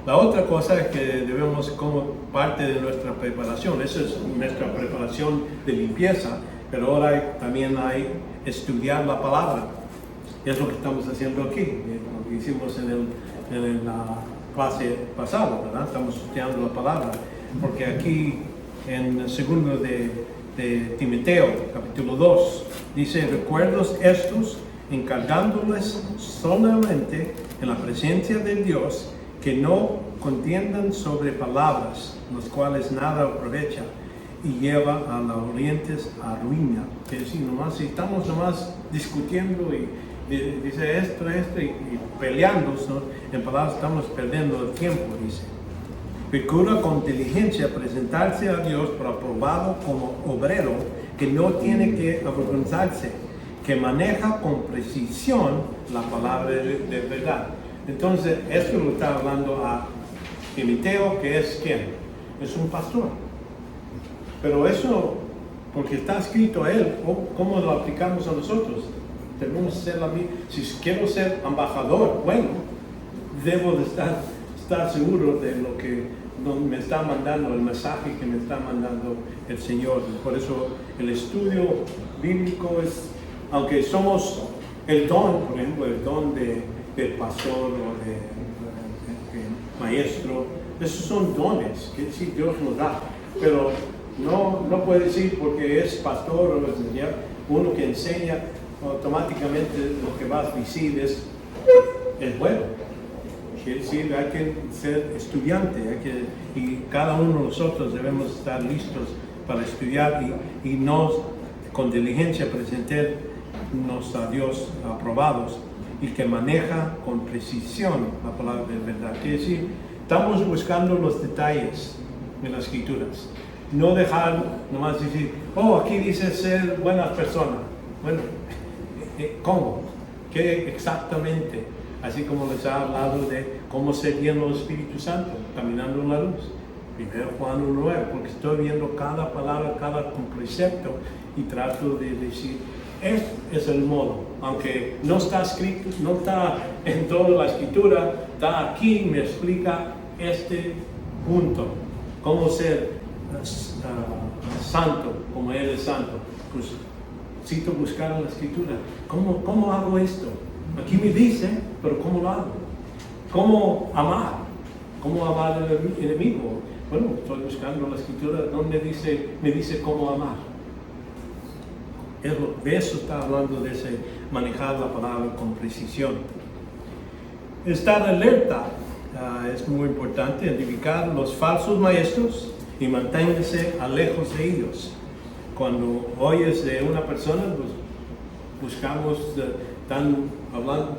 La otra cosa es que debemos, como parte de nuestra preparación, eso es nuestra preparación de limpieza, pero ahora también hay estudiar la palabra. Es lo que estamos haciendo aquí, lo que hicimos en la clase pasada, ¿verdad? Estamos estudiando la palabra, porque aquí en el segundo de Timoteo, capítulo 2, dice, recuerdos estos, encargándoles solamente en la presencia de Dios, que no contiendan sobre palabras, las cuales nada aprovecha y lleva a los orientes a ruina. Es decir, si estamos nomás discutiendo y dice esto y peleando, ¿no? En palabras estamos perdiendo el tiempo, dice. Procura con diligencia presentarse a Dios por aprobado como obrero que no tiene que avergonzarse, que maneja con precisión la palabra de verdad. Entonces, esto lo está hablando a Timoteo, que es ¿quién? Es un pastor. Pero eso, porque está escrito a él, ¿cómo lo aplicamos a nosotros? Debemos ser si quiero ser embajador, bueno, debo de estar seguro de lo que me está mandando, el mensaje que me está mandando el Señor. Por eso el estudio bíblico es, aunque somos el don, por ejemplo, el don del pastor o de maestro, esos son dones que sí Dios nos da, pero no puede decir porque es pastor o enseñar, uno que enseña automáticamente lo que vas a decir es bueno. Quiere decir, hay que ser estudiante, y cada uno de nosotros debemos estar listos para estudiar y nos con diligencia presentarnos a Dios aprobados y que maneja con precisión la palabra de verdad. Quiere decir, estamos buscando los detalles de las escrituras. No dejar nomás decir, aquí dice ser buenas personas. Bueno, ¿cómo? ¿Qué exactamente? Así como les ha hablado de cómo ser lleno del Espíritu Santo, caminando en la luz. 1 Juan 1:9, porque estoy viendo cada palabra, cada precepto y trato de decir, este es el modo. Aunque no está escrito, no está en toda la escritura, está aquí, me explica este punto. Cómo ser santo, como Él es santo. Pues necesito buscar en la escritura. ¿Cómo hago esto? Aquí me dice, pero ¿cómo lo hago? ¿Cómo amar? ¿Cómo amar al enemigo? Bueno, estoy buscando la escritura donde me dice cómo amar. De eso está hablando, de ese manejar la palabra con precisión. Estar alerta es muy importante, identificar los falsos maestros y manténganse lejos de ellos. Cuando oyes de una persona, pues buscamos están hablando,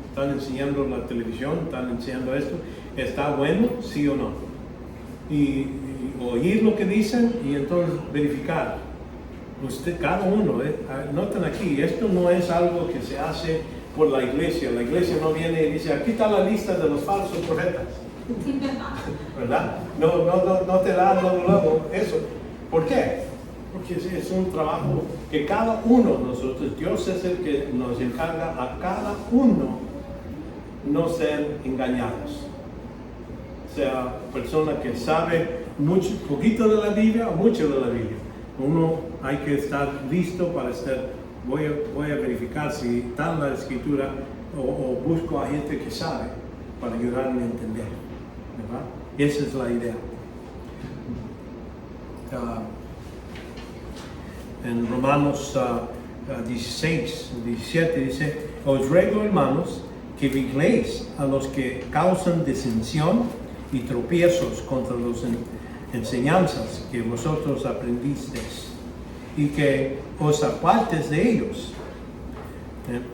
están enseñando la televisión, están enseñando esto, ¿está bueno, sí o no? Y oír lo que dicen y entonces verificar. Usted, cada uno, noten aquí, esto no es algo que se hace por la iglesia no viene y dice, aquí está la lista de los falsos profetas, ¿verdad? No te da luego eso. ¿Por qué? Porque es un trabajo que cada uno de nosotros, Dios es el que nos encarga a cada uno no ser engañados. O sea, persona que sabe poquito de la Biblia o mucho de la Biblia. Uno hay que estar listo para estar, voy a verificar si está en la escritura o busco a gente que sabe para ayudarme a entender, ¿verdad? Esa es la idea. En Romanos 16, 17 dice, os ruego, hermanos, que vigiléis a los que causan disensión y tropiezos contra las enseñanzas que vosotros aprendisteis, y que os apartes de ellos,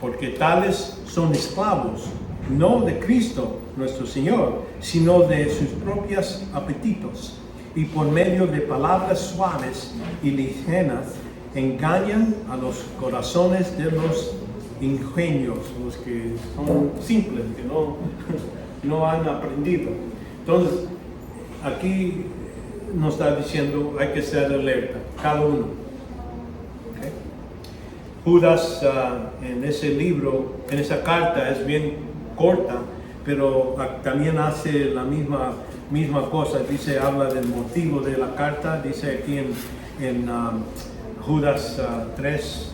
porque tales son esclavos, no de Cristo nuestro Señor, sino de sus propios apetitos, y por medio de palabras suaves y ligeras engañan a los corazones de los ingenuos, los que son simples, que no han aprendido. Entonces, aquí nos está diciendo, hay que ser alerta, cada uno. ¿Okay? Judas, en ese libro, en esa carta, es bien corta, pero también hace la misma cosa. Dice, habla del motivo de la carta, dice aquí en Judas 3,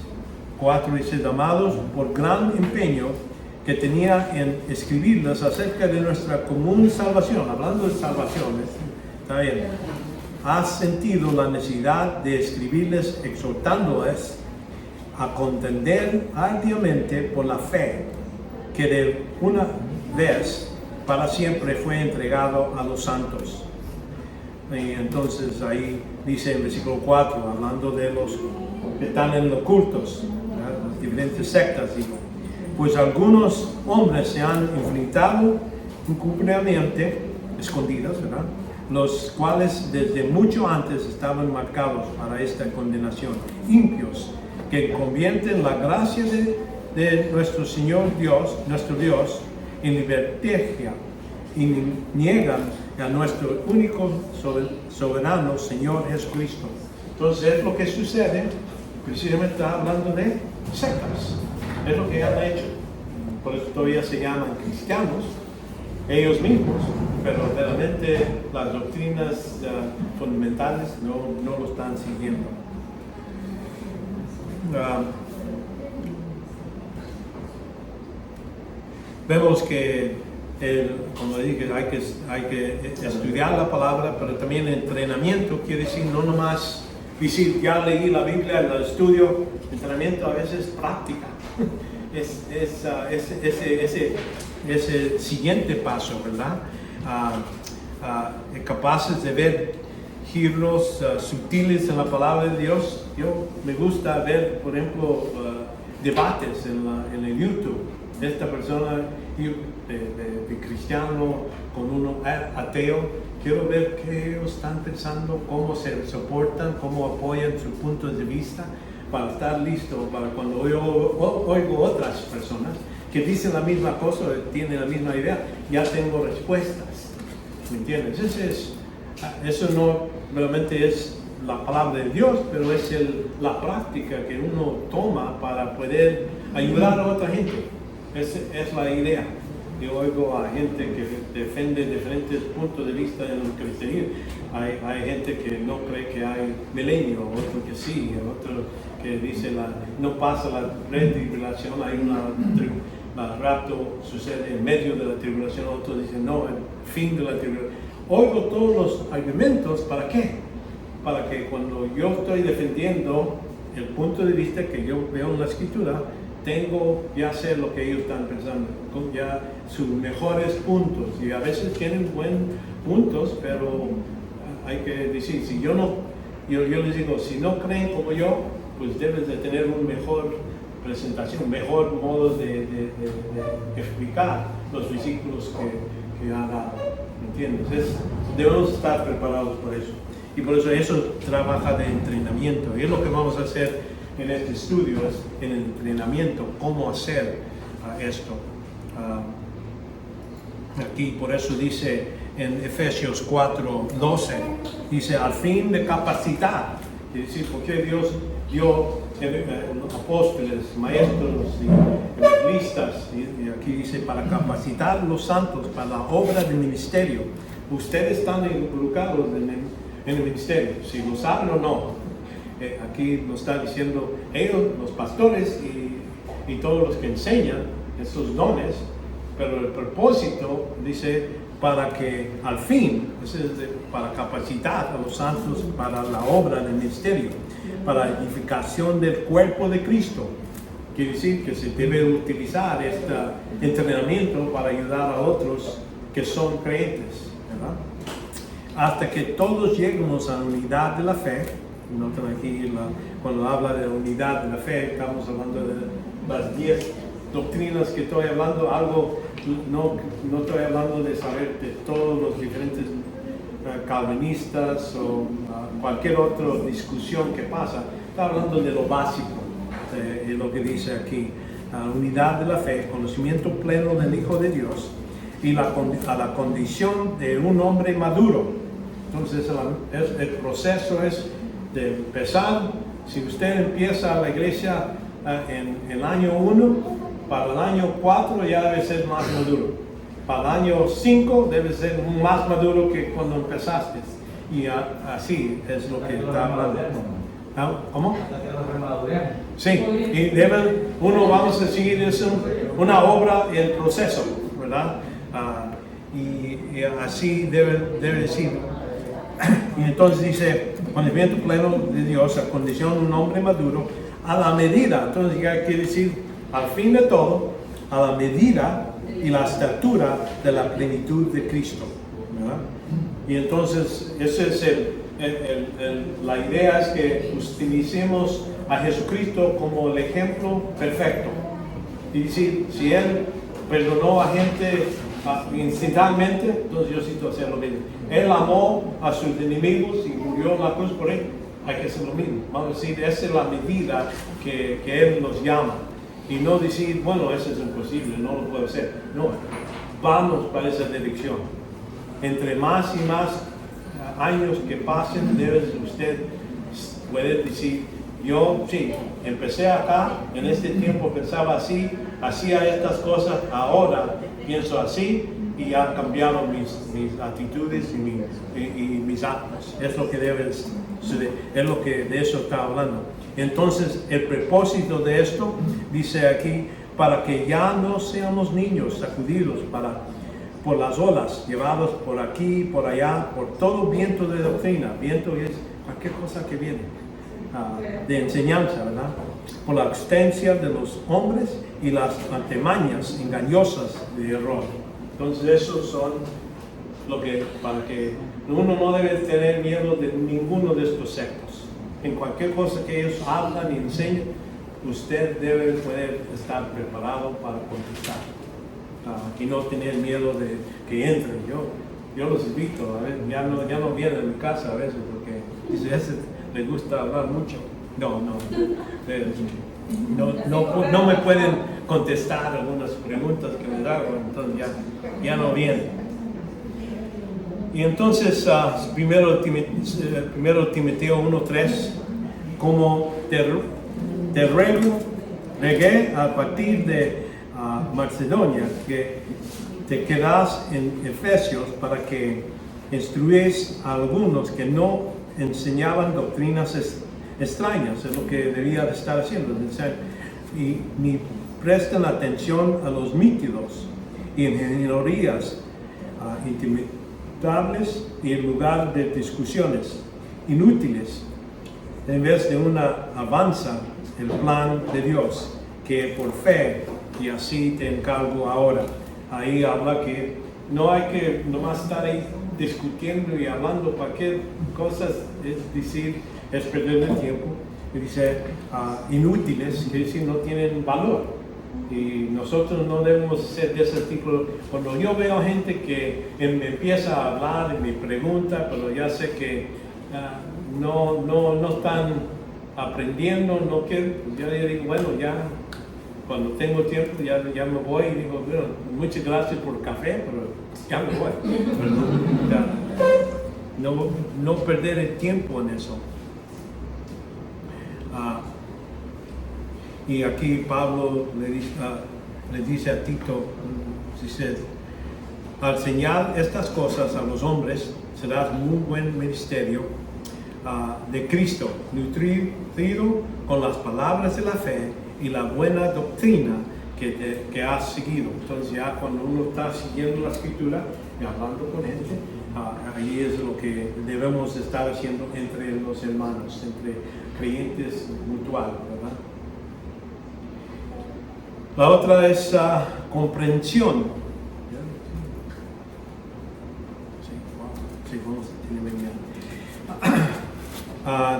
4, dice, amados, por gran empeño que tenía en escribirles acerca de nuestra común salvación, hablando de salvaciones, está bien, has sentido la necesidad de escribirles exhortándoles a contender arduamente por la fe que de una vez para siempre fue entregado a los santos. Y entonces ahí dice en versículo 4, hablando de los que están en los cultos, ¿verdad? Las diferentes sectas, digo, pues algunos hombres se han enfrentado encubiertamente, escondidas, ¿verdad? Los cuales desde mucho antes estaban marcados para esta condenación, impios, que convierten la gracia de nuestro Señor Dios, nuestro Dios, en libertigia y niegan a nuestro único soberano Señor Jesucristo. Entonces es lo que sucede, precisamente está hablando de sectas, es lo que han hecho, por eso todavía se llaman cristianos, ellos mismos, pero realmente las doctrinas fundamentales no lo están siguiendo. Vemos que, como dije, hay que estudiar la palabra, pero también entrenamiento quiere decir no nomás decir, ya leí la Biblia, el estudio, entrenamiento a veces práctica. Ese siguiente paso, ¿verdad? Capaces de ver giros sutiles en la palabra de Dios. Yo me gusta ver, por ejemplo, debates en el YouTube. Esta persona de cristiano con uno ateo, quiero ver qué ellos están pensando, cómo se soportan, cómo apoyan sus puntos de vista, para estar listo para cuando oigo otras personas que dicen la misma cosa, tienen la misma idea, ya tengo respuestas. ¿Me entiendes? Eso no realmente es la palabra de Dios, pero es la práctica que uno toma para poder ayudar a otra gente. Es la idea. Yo oigo a gente que defiende diferentes puntos de vista en el cristianismo. Hay gente que no cree que hay milenio, otro que sí, otro que dice no pasa la tribulación, hay el rapto sucede en medio de la tribulación, otros dicen no, el fin de la tribulación. Oigo todos los argumentos, ¿para qué? Para que cuando yo estoy defendiendo el punto de vista que yo veo en la escritura, ya sé lo que ellos están pensando, ya sus mejores puntos, y a veces tienen buenos puntos, pero hay que decir, si yo les digo, si no creen como yo, pues debes de tener un mejor presentación, mejor modo de explicar los versículos que ha dado. ¿Me entiendes? Debemos estar preparados por eso. Y por eso trabaja de entrenamiento. Y es lo que vamos a hacer en este estudio, es en el entrenamiento, cómo hacer esto. Aquí por eso dice en Efesios 4:12, dice al fin de capacitar. Es decir, porque Dios dio apóstoles, maestros y evangelistas, y aquí dice para capacitar a los santos para la obra del ministerio. Ustedes están involucrados en el ministerio, si lo saben o no. Aquí nos está diciendo ellos, los pastores y todos los que enseñan estos dones, pero el propósito dice para que al fin, para capacitar a los santos para la obra del ministerio, para la edificación del cuerpo de Cristo. Quiere decir que se debe utilizar este entrenamiento para ayudar a otros que son creyentes, ¿verdad? Hasta que todos lleguemos a la unidad de la fe. Notan aquí cuando habla de la unidad de la fe, estamos hablando de las 10 doctrinas que estoy hablando, no estoy hablando de saber de todos los diferentes calvinistas o cualquier otra discusión que pasa. Está hablando de lo básico, de lo que dice aquí. La unidad de la fe, conocimiento pleno del Hijo de Dios y a la condición de un hombre maduro. Entonces el proceso es de empezar. Si usted empieza la iglesia en el año 1, para el año 4 ya debe ser más maduro. Para el año 5 debe ser más maduro que cuando empezaste. Y así es lo que está hablando. ¿Cómo? Sí, y vamos a seguir, es una obra, el proceso, ¿verdad? Y así debe decir. Y entonces dice, conocimiento pleno de Dios, a condición de un hombre maduro, a la medida. Entonces ya quiere decir, al fin de todo, a la medida y la estatura de la plenitud de Cristo, ¿verdad? Y entonces, ese es la idea, es que utilicemos a Jesucristo como el ejemplo perfecto. Y decir, si Él perdonó a gente incidentalmente, entonces yo necesito hacer lo mismo. Él amó a sus enemigos y murió en la cruz por él, hay que hacer lo mismo. Vamos a decir, esa es la medida que Él nos llama. Y no decir, bueno, eso es imposible, no lo puedo hacer. No, vamos para esa dirección. Entre más y más años que pasen, usted puede decir, yo sí, empecé acá, en este tiempo pensaba así, hacía estas cosas, ahora pienso así y ya cambiaron mis actitudes y mis actos. Es lo que debe suceder, es lo que de eso está hablando. Entonces, el propósito de esto, dice aquí, para que ya no seamos niños sacudidos por las olas, llevados por aquí, por allá, por todo viento de doctrina. Viento es cualquier cosa que viene, de enseñanza, ¿verdad? Por la extensión de los hombres y las artimañas engañosas de error. Entonces, esos son para que uno no debe tener miedo de ninguno de estos sectos. En cualquier cosa que ellos hablan y enseñan, usted debe poder estar preparado para contestar. Y no tener miedo de que entren. Yo los invito, a ver, ya no vienen a mi casa a veces porque dice, ese le gusta hablar mucho. No me pueden contestar algunas preguntas que me hago, entonces ya no vienen. Y entonces, primero Timoteo 1:3, como te regué a partir de Macedonia, que te quedas en Efesios para que instruyes a algunos que no enseñaban doctrinas extrañas, es lo que debía de estar haciendo, y ni prestan atención a los mítidos y ingenierías intimidables y en lugar de discusiones inútiles, en vez de avanza el plan de Dios, que por fe, y así te encargo ahora. Ahí habla que no hay que nomás estar ahí discutiendo y hablando cualquier cosa, es decir, es perder el tiempo, dice inútiles, quiere decir no tienen valor. Y nosotros no debemos ser de ese tipo. Cuando yo veo gente que me empieza a hablar y me pregunta, pero ya sé que no están aprendiendo, no quieren, pues yo digo, bueno, ya cuando tengo tiempo ya me voy y digo, bueno, muchas gracias por el café, pero ya me voy. No perder el tiempo en eso. Y aquí Pablo le dice a Tito, dice, al señalar estas cosas a los hombres, serás muy buen ministerio de Cristo, nutrido con las palabras de la fe y la buena doctrina que has seguido. Entonces ya cuando uno está siguiendo la escritura y hablando con gente, ahí es lo que debemos estar haciendo entre los hermanos, entre creyentes mutual, ¿verdad? La otra es comprensión. Sí, vamos a tener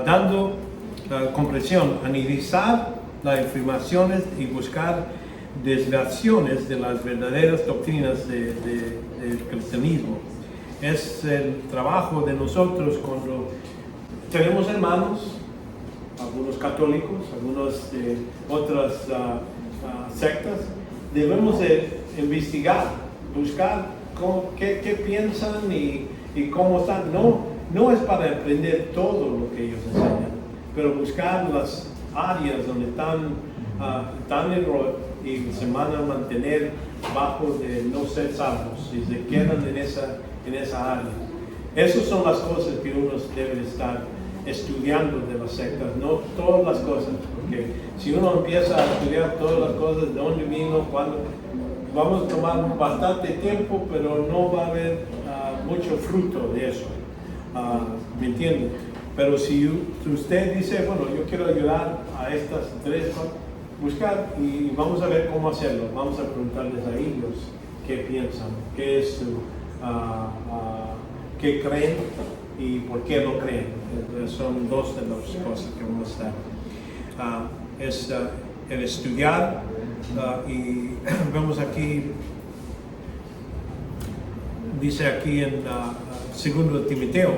dando comprensión, analizar las afirmaciones y buscar desviaciones de las verdaderas doctrinas del cristianismo. Es el trabajo de nosotros cuando tenemos hermanos, algunos católicos, algunos de otras sectas, debemos de investigar, buscar qué piensan y cómo están. No es para aprender todo lo que ellos enseñan, pero buscar las áreas donde están en error y se van a mantener bajo de no ser salvos y se quedan en esa área. Esas son las cosas que uno debe estar estudiando de las sectas, no todas las cosas, porque si uno empieza a estudiar todas las cosas, de dónde vino, cuándo, vamos a tomar bastante tiempo, pero no va a haber mucho fruto de eso, ¿me entiende? Pero si usted dice, bueno, yo quiero ayudar a estas tres, buscar y vamos a ver cómo hacerlo, vamos a preguntarles a ellos qué piensan, qué es su, qué creen y por qué lo creen. Entonces, son dos de las cosas que vamos a estar. El estudiar y vemos aquí, dice aquí en 2 Timoteo,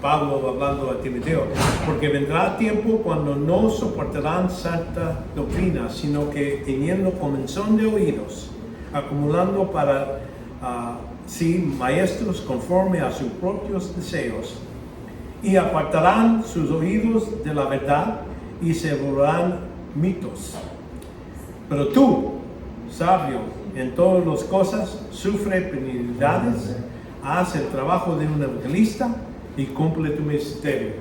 Pablo hablando a Timoteo, porque vendrá tiempo cuando no soportarán santa doctrina, sino que teniendo comezón de oídos, acumulando para sí maestros conforme a sus propios deseos, y apartarán sus oídos de la verdad y se volverán mitos. Pero tú, sabio en todas las cosas, sufre penalidades, haz el trabajo de un evangelista y cumple tu ministerio.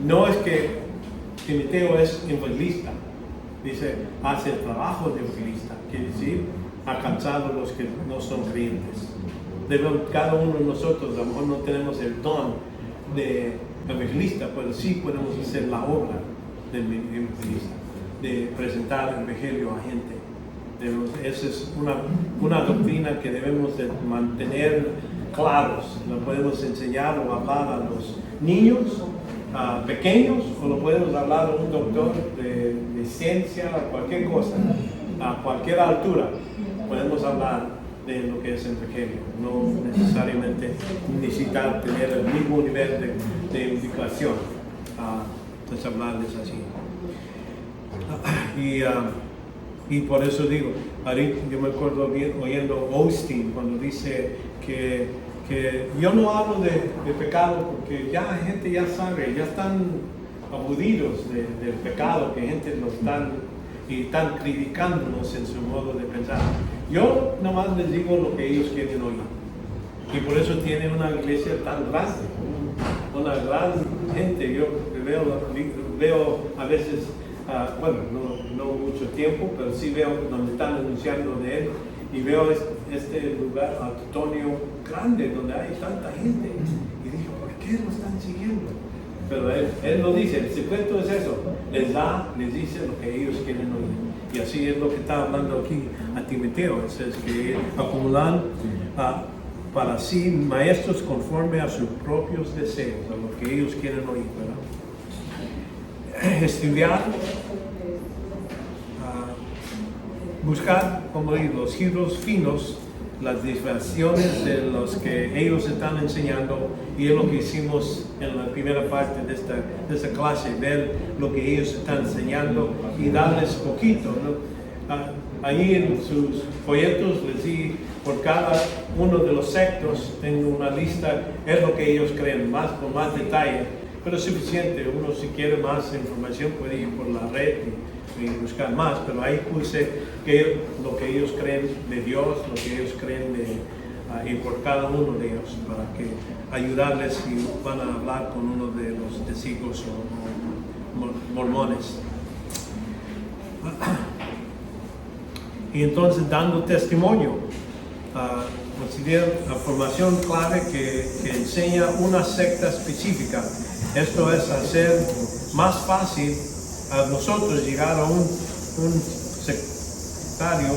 No es que Timoteo es evangelista, dice, haz el trabajo de evangelista, quiere decir, alcanzar a los que no son creyentes. Cada uno de nosotros, a lo mejor no tenemos el don de evangelista, pero sí podemos hacer la obra del evangelista, de presentar el evangelio a gente. Esa es una doctrina que debemos de mantener claros. Lo podemos enseñar o hablar a los niños pequeños, o lo podemos hablar a un doctor de ciencia o cualquier cosa, a cualquier altura. Podemos hablar de lo que es el evangelio, no necesariamente necesitar tener el mismo nivel de educación. Entonces hablarles así. Y por eso digo, yo me acuerdo bien oyendo Austin cuando dice que yo no hablo de pecado porque ya la gente ya sabe, ya están aburridos del pecado, que gente lo están criticándonos en su modo de pensar. Yo nomás les digo lo que ellos quieren oír. Y por eso tienen una iglesia tan grande, una gran gente. Yo veo a veces, bueno, no mucho tiempo, pero sí veo donde están anunciando de él. Y veo este lugar auditorio grande donde hay tanta gente. Y digo, ¿por qué lo están siguiendo? Pero él lo dice, el secreto es eso, les dice lo que ellos quieren oír. Y así es lo que está hablando aquí a Timoteo, es que acumulan para sí maestros conforme a sus propios deseos, a lo que ellos quieren oír, ¿verdad? estudiar, buscar, como digo, los giros finos, las diversiones de los que ellos están enseñando, y es lo que hicimos en la primera parte de esta clase, ver lo que ellos están enseñando y darles poquito, ¿no? Ahí en sus folletos les di por cada uno de los sectos, tengo una lista, es lo que ellos creen, más con más detalle, pero es suficiente. Uno, si quiere más información, puede ir por la red y buscar más, pero ahí puse lo que ellos creen de Dios, lo que ellos creen y por cada uno de ellos, para que ayudarles si van a hablar con uno de los testigos o mormones. Y entonces, dando testimonio, considero la formación clave que enseña una secta específica. Esto es hacer más fácil a nosotros llegar a un sectario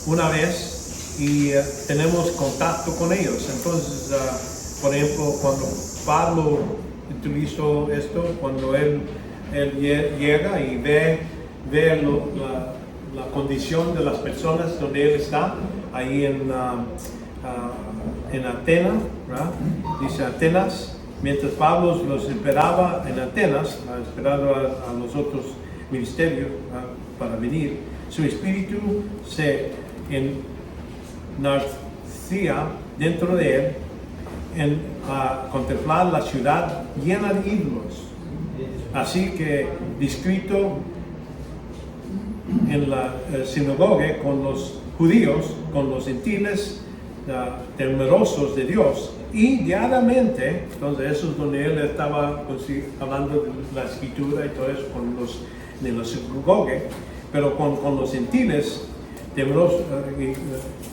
una vez y tenemos contacto con ellos. Entonces, por ejemplo, cuando Pablo utilizó esto, cuando él llega y ve la condición de las personas donde él está, ahí en Atenas, ¿verdad? Dice Atenas. Mientras Pablo los esperaba en Atenas, esperando a los otros ministerios para venir, su espíritu se enardecía dentro de él en contemplar la ciudad llena de ídolos. Así que, discreto en la sinagoga con los judíos, con los gentiles temerosos de Dios, y diariamente, entonces eso es donde él estaba hablando de la escritura y todo eso con los de la sinagoga, pero con los gentiles temerosos,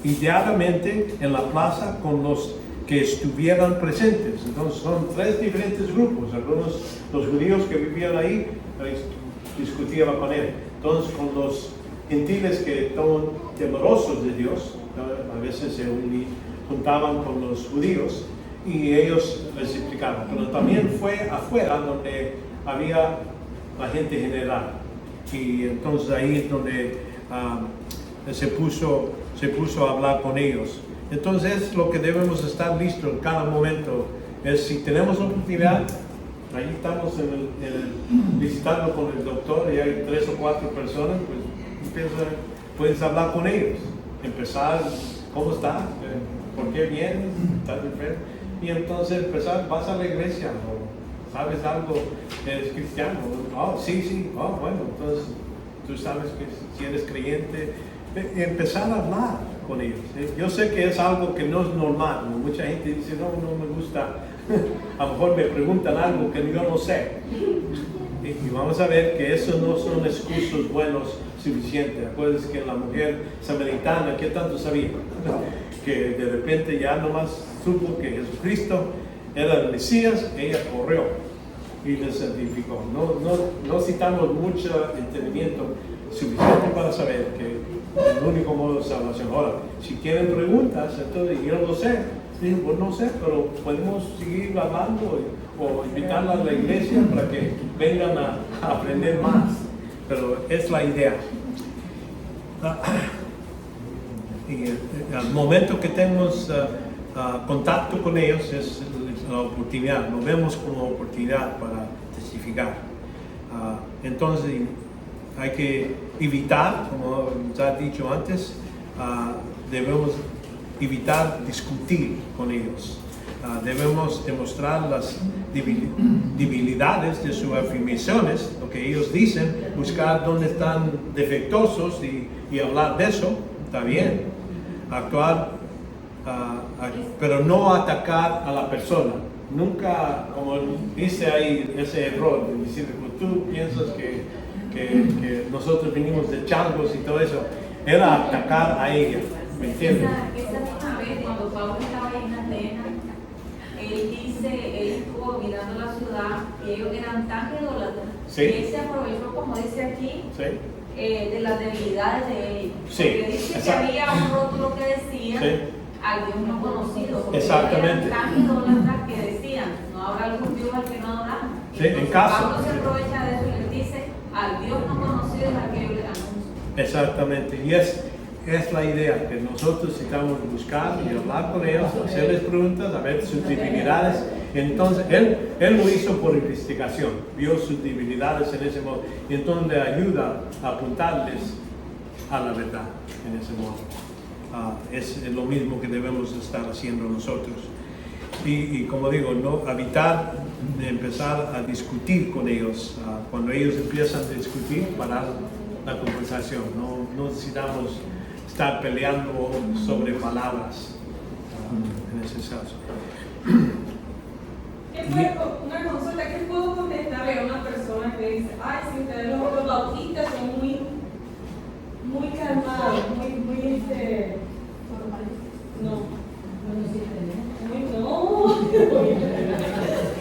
y diariamente en la plaza con los que estuvieran presentes. Entonces son tres diferentes grupos. Algunos, los judíos que vivían ahí, discutían con él. Entonces, con los gentiles que estaban temerosos de Dios, a veces se juntaban con los judíos y ellos les explicaban. Pero también fue afuera donde había la gente general. Y entonces ahí es donde se puso a hablar con ellos. Entonces, lo que debemos estar listos en cada momento es, si tenemos oportunidad, ahí estamos visitando con el doctor y hay 3 o 4 personas, pues puedes hablar con ellos, empezar, ¿cómo estás? ¿Por qué vienes? ¿Estás enfermo? Y entonces empezar, ¿vas a la iglesia? ¿O sabes algo? ¿Eres cristiano? Oh, sí, oh, bueno, entonces tú sabes que si eres creyente, empezar a hablar con ellos. Yo sé que es algo que no es normal, mucha gente dice, no me gusta. A lo mejor me preguntan algo que yo no sé. Y vamos a ver que esos no son excusas buenos suficientes. Acuérdense que la mujer samaritana, ¿qué tanto sabía? Que de repente ya nomás supo que Jesucristo era el Mesías, ella corrió y le certificó. No citamos mucho entendimiento suficiente para saber que es el único modo de salvación. Ahora, si tienen preguntas, entonces yo no lo sé. Digo, pues no sé, pero podemos seguir hablando o invitarla a la iglesia para que vengan a aprender más. Pero es la idea. Y al momento que tenemos contacto con ellos es la oportunidad, lo vemos como oportunidad para testificar. Entonces hay que evitar, como ya he dicho antes, debemos evitar discutir con ellos. Debemos demostrar las debilidades de sus afirmaciones, lo que ellos dicen, buscar dónde están defectuosos y hablar de eso, está bien. Actuar, pero no atacar a la persona. Nunca, como dice ahí, ese error de decir, pues tú piensas que nosotros venimos de changos y todo eso, era atacar a ella. ¿Me entiendes? Esa misma vez, cuando Pablo estaba ahí en Atenas, él estuvo mirando la ciudad y ellos eran tan idólatras. Sí. Y él se aprovechó, como dice aquí, Sí. De las debilidades de ellos. Sí, Porque dice que exacto. había un rótulo que decía Sí. al Dios no conocido. Porque Exactamente. ellos eran tan idólatras que decían, no habrá algún Dios al que no adoramos. Sí, en caso. Pablo se aprovecha de eso y les dice, Exactamente, y es la idea, que nosotros necesitamos buscar y hablar con ellos, hacerles preguntas, a ver sus debilidades. Entonces, él lo hizo por investigación, vio sus debilidades en ese modo, y entonces le ayuda a apuntarles a la verdad en ese modo. Es lo mismo que debemos estar haciendo nosotros. Y como digo, no empezar a discutir con ellos. Cuando ellos empiezan a discutir, parar la conversación. No necesitamos estar peleando sobre palabras en ese caso. Una consulta, ¿qué puedo contestarle a una persona que dice, ay, si ustedes los bautistas son muy calmados, muy no.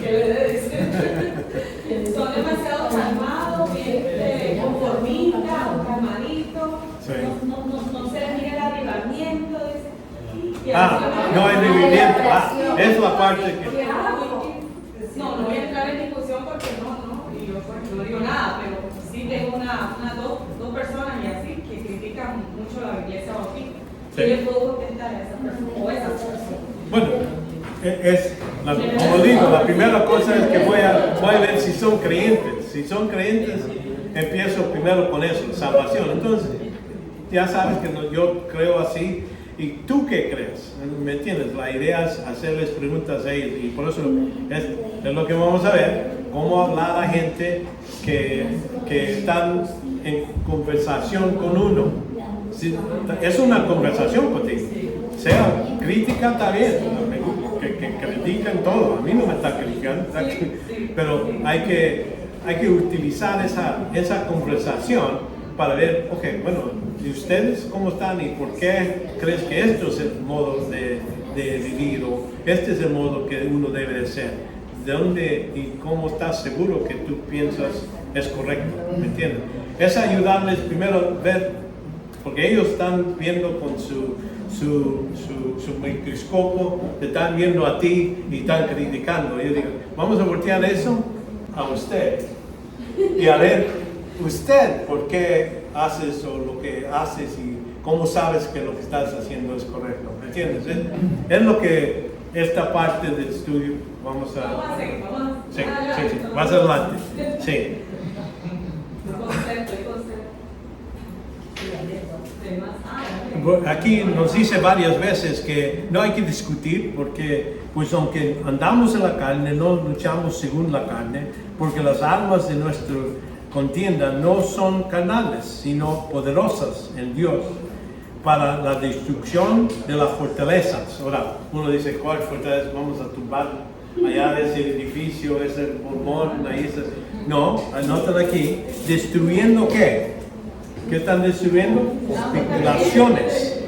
¿Qué le decir? Son demasiado calmados, bien conformistas, calmaditos, Sí. no se les mira el avivamiento. No hay vivimiento. Es la parte que... No voy a entrar en discusión porque y yo pues, no digo nada, pero sí tengo dos personas y así que critican mucho la iglesia bautista. Sí. ¿Qué le puedo contestar a esa persona o a esa persona? Bueno, como digo, la primera cosa es que voy a ver si son creyentes. Si son creyentes, empiezo primero con eso, salvación. Entonces, ya sabes que yo creo así. ¿Y tú qué crees? ¿Me entiendes? La idea es hacerles preguntas a ellos. Y por eso es lo que vamos a ver. Cómo hablar a gente que están en conversación con uno. Si, es una conversación contigo. Sea crítica, está bien. Que critican todo. A mí no me está criticando. Pero hay que utilizar esa conversación para ver, ok, bueno, ¿y ustedes cómo están y por qué crees que esto es el modo de vivir o este es el modo que uno debe de ser? ¿De dónde y cómo estás seguro que tú piensas es correcto? ¿Me entiendes? Es ayudarles primero a ver, porque ellos están viendo con su microscopio, te están viendo a ti y están criticando. Yo digo, vamos a voltear eso a usted y a ver usted por qué haces o lo que haces y cómo sabes que lo que estás haciendo es correcto. ¿Me entiendes? Es lo que esta parte del estudio vamos a seguir. Sí, más adelante. Sí. Aquí nos dice varias veces que no hay que discutir porque pues aunque andamos en la carne, no luchamos según la carne, porque las armas de nuestra contienda no son carnales, sino poderosas en Dios para la destrucción de las fortalezas. Ahora, uno dice, ¿cuál fortaleza? Vamos a tumbar allá ese edificio, ese pulmón, ahí ese... No, anotan aquí, ¿destruyendo qué? ¿Qué están destruyendo? Especulaciones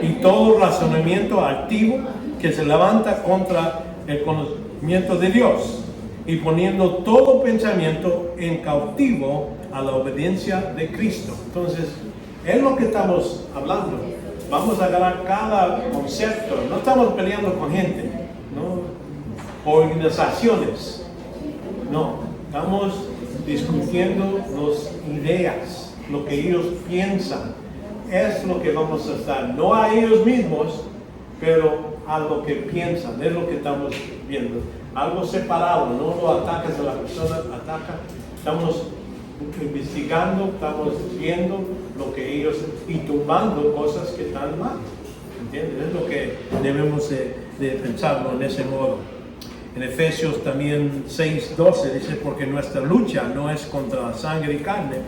y todo razonamiento altivo que se levanta contra el conocimiento de Dios y poniendo todo pensamiento en cautivo a la obediencia de Cristo. Entonces, es lo que estamos hablando. Vamos a agarrar cada concepto. No estamos peleando con gente, ¿no? Organizaciones. No, estamos discutiendo las ideas, lo que ellos piensan. Es lo que vamos a estar, no a ellos mismos, pero a lo que piensan. Es lo que estamos viendo. Algo separado, no lo atacas a la persona, estamos investigando, estamos viendo lo que ellos y tumbando cosas que están mal. ¿Entiendes? Es lo que debemos de pensarlo en ese modo. En Efesios también 6:12 dice, porque nuestra lucha no es contra la sangre y carne,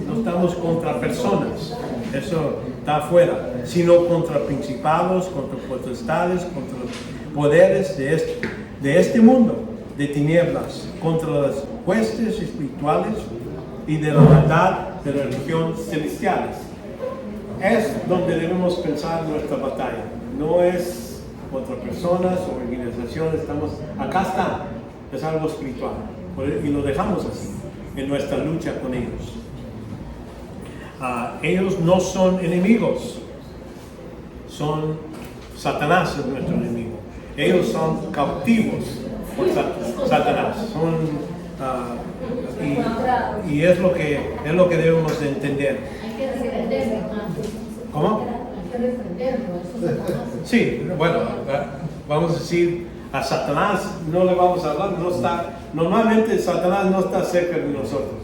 no estamos contra personas, eso está afuera, sino contra principados, contra potestades, contra los poderes de este mundo, de tinieblas, contra las huestes espirituales y de la maldad de las religiones celestiales. Es donde debemos pensar nuestra batalla, no es contra personas o organizaciones, acá está, es algo espiritual, y lo dejamos así, en nuestra lucha con ellos. Ellos no son enemigos, son Satanás es nuestro enemigo. Ellos son cautivos por Satanás, son Y es lo que debemos de entender. Hay que defenderlo. ¿Cómo? Hay que defenderlo, eso es Satanás. Sí, bueno, vamos a decir, a Satanás no le vamos a hablar, normalmente Satanás no está cerca de nosotros.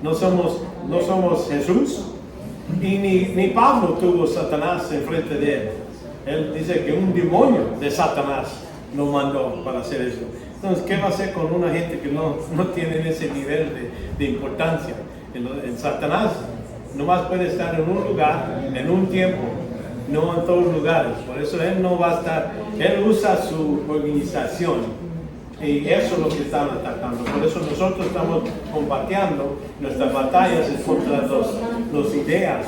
No somos Jesús, y ni Pablo tuvo Satanás enfrente de él. Él dice que un demonio de Satanás lo mandó para hacer eso. Entonces, ¿qué va a hacer con una gente que no tiene ese nivel de importancia? En Satanás nomás puede estar en un lugar, en un tiempo, no en todos los lugares. Por eso él no va a estar, él usa su organización. Y eso es lo que están atacando. Por eso nosotros estamos compartiendo nuestras batallas contra las ideas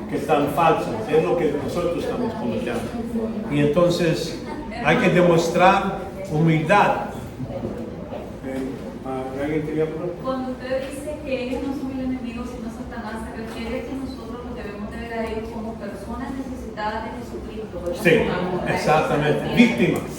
que están falsas. Es lo que nosotros estamos combatiendo. Y entonces hay que demostrar humildad. ¿Alguien quería preguntar? Cuando usted dice que ellos no son el enemigo, sino Satanás, se refiere que nosotros los debemos de ver a ellos como personas necesitadas de Jesucristo, ¿verdad? Sí, Con amor. exactamente. Víctimas,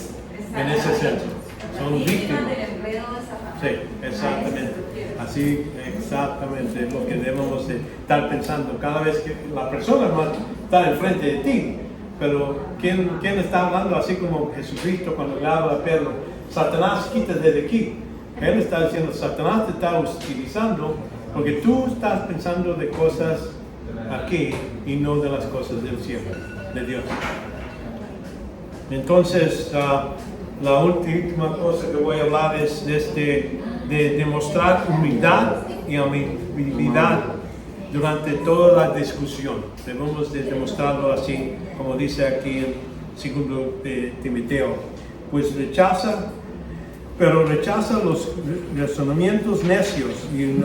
en ese sentido. Son víctimas. Del enredo de Satanás. Sí, exactamente. Así, exactamente, es lo que debemos de estar pensando cada vez que la persona va a estar enfrente de ti. Pero ¿quién está hablando así como Jesucristo cuando le habla a Pedro? Satanás, quítate de aquí. Él está diciendo, Satanás te está utilizando porque tú estás pensando de cosas aquí y no de las cosas del cielo, de Dios. Entonces, la última cosa que voy a hablar es de demostrar humildad y amabilidad durante toda la discusión. Debemos de demostrarlo así, como dice aquí en 2 de Timoteo. Pues rechaza los razonamientos necios y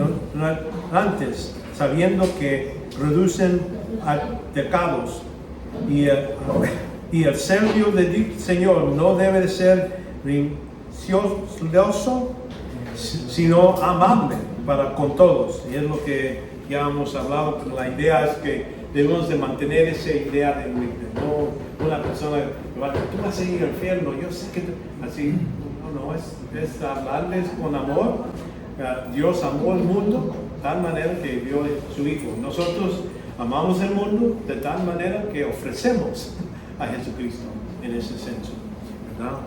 antes, sabiendo que producen pecados. Y el servidor del Señor no debe ser vicioso, sino amable para con todos. Y es lo que ya hemos hablado, pero la idea es que debemos de mantener esa idea de no una persona que va, tú vas a ir al infierno, yo sé que así, no, es hablarles con amor. Dios amó el mundo de tal manera que dio su Hijo. Nosotros amamos el mundo de tal manera que ofrecemos a Jesucristo en ese senso, ¿verdad?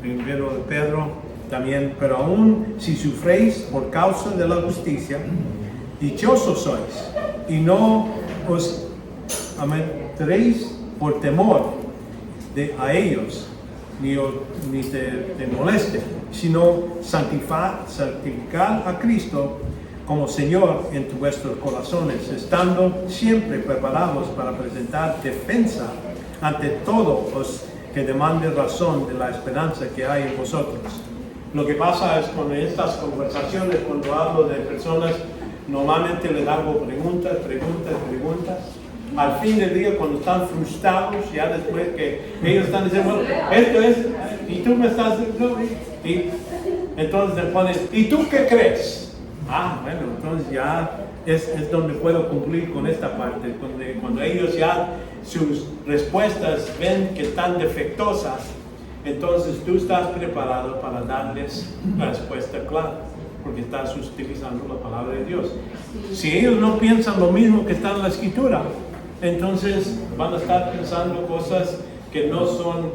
Primero de Pedro también, pero aún si sufréis por causa de la justicia, dichosos sois, y no os amentaréis por temor a ellos, ni te moleste, sino santificar a Cristo como Señor en vuestros corazones, estando siempre preparados para presentar defensa ante todos los que demanden razón de la esperanza que hay en vosotros. Lo que pasa es con estas conversaciones, cuando hablo de personas, normalmente les hago preguntas. Al fin del día, cuando están frustrados, ya después que ellos están diciendo, bueno, esto es, y tú me estás diciendo, y entonces le ponen, ¿y tú qué crees? Bueno, entonces ya es donde puedo cumplir con esta parte, cuando ellos ya sus respuestas ven que están defectuosas, entonces tú estás preparado para darles la respuesta clara, porque estás utilizando la palabra de Dios. Si ellos no piensan lo mismo que está en la Escritura, entonces van a estar pensando cosas que no son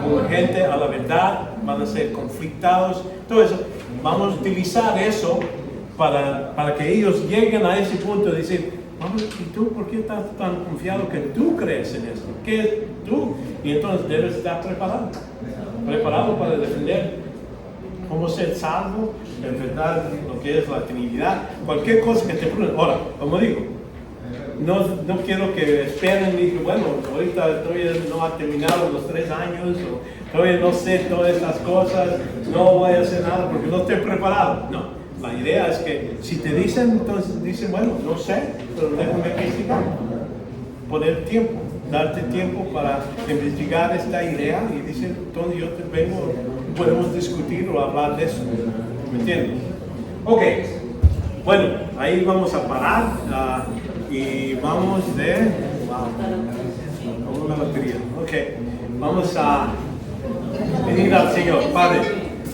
congruentes a la verdad, van a ser conflictados, todo eso. Vamos a utilizar eso para que ellos lleguen a ese punto de decir, vamos, ¿y tú por qué estás tan confiado que tú crees en esto? ¿Qué es tú? Y entonces debes estar preparado para defender cómo ser salvo, en verdad, lo que es la Trinidad, cualquier cosa que te pregunten. Ahora, como digo, no quiero que esperen y digan, bueno, ahorita todavía no ha terminado los 3 años, o todavía no sé todas estas cosas, no voy a hacer nada porque no estoy preparado. No, la idea es que si te dicen, entonces dicen, bueno, no sé, pero déjame investigar. Poner tiempo, darte tiempo para investigar esta idea y dicen, entonces yo te vengo, podemos discutir o hablar de eso. ¿Me entiendes? Ok, bueno, ahí vamos a parar. Y vamos como una batería. Ok, vamos a pedir al Señor. Padre,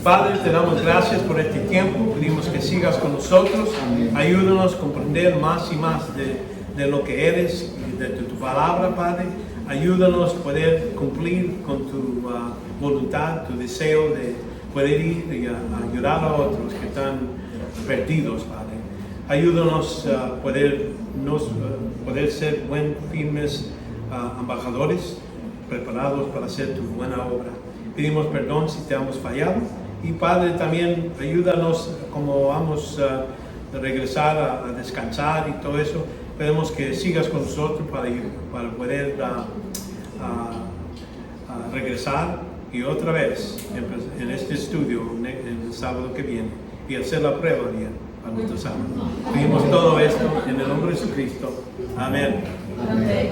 Padre, te damos gracias por este tiempo. Pedimos que sigas con nosotros. Ayúdanos a comprender más y más de lo que eres y de tu palabra, Padre. Ayúdanos a poder cumplir con tu voluntad, tu deseo de poder ir y ayudar a otros que están perdidos, Padre. Ayúdanos a poder ser firmes embajadores preparados para hacer tu buena obra. Pedimos perdón si te hemos fallado. Y Padre, también ayúdanos como vamos a regresar a descansar y todo eso. Pedimos que sigas con nosotros para poder regresar y otra vez en este estudio el sábado que viene y hacer la prueba bien para nuestro sábado. Pedimos todo esto en el nombre de Jesucristo. Amén. Amén.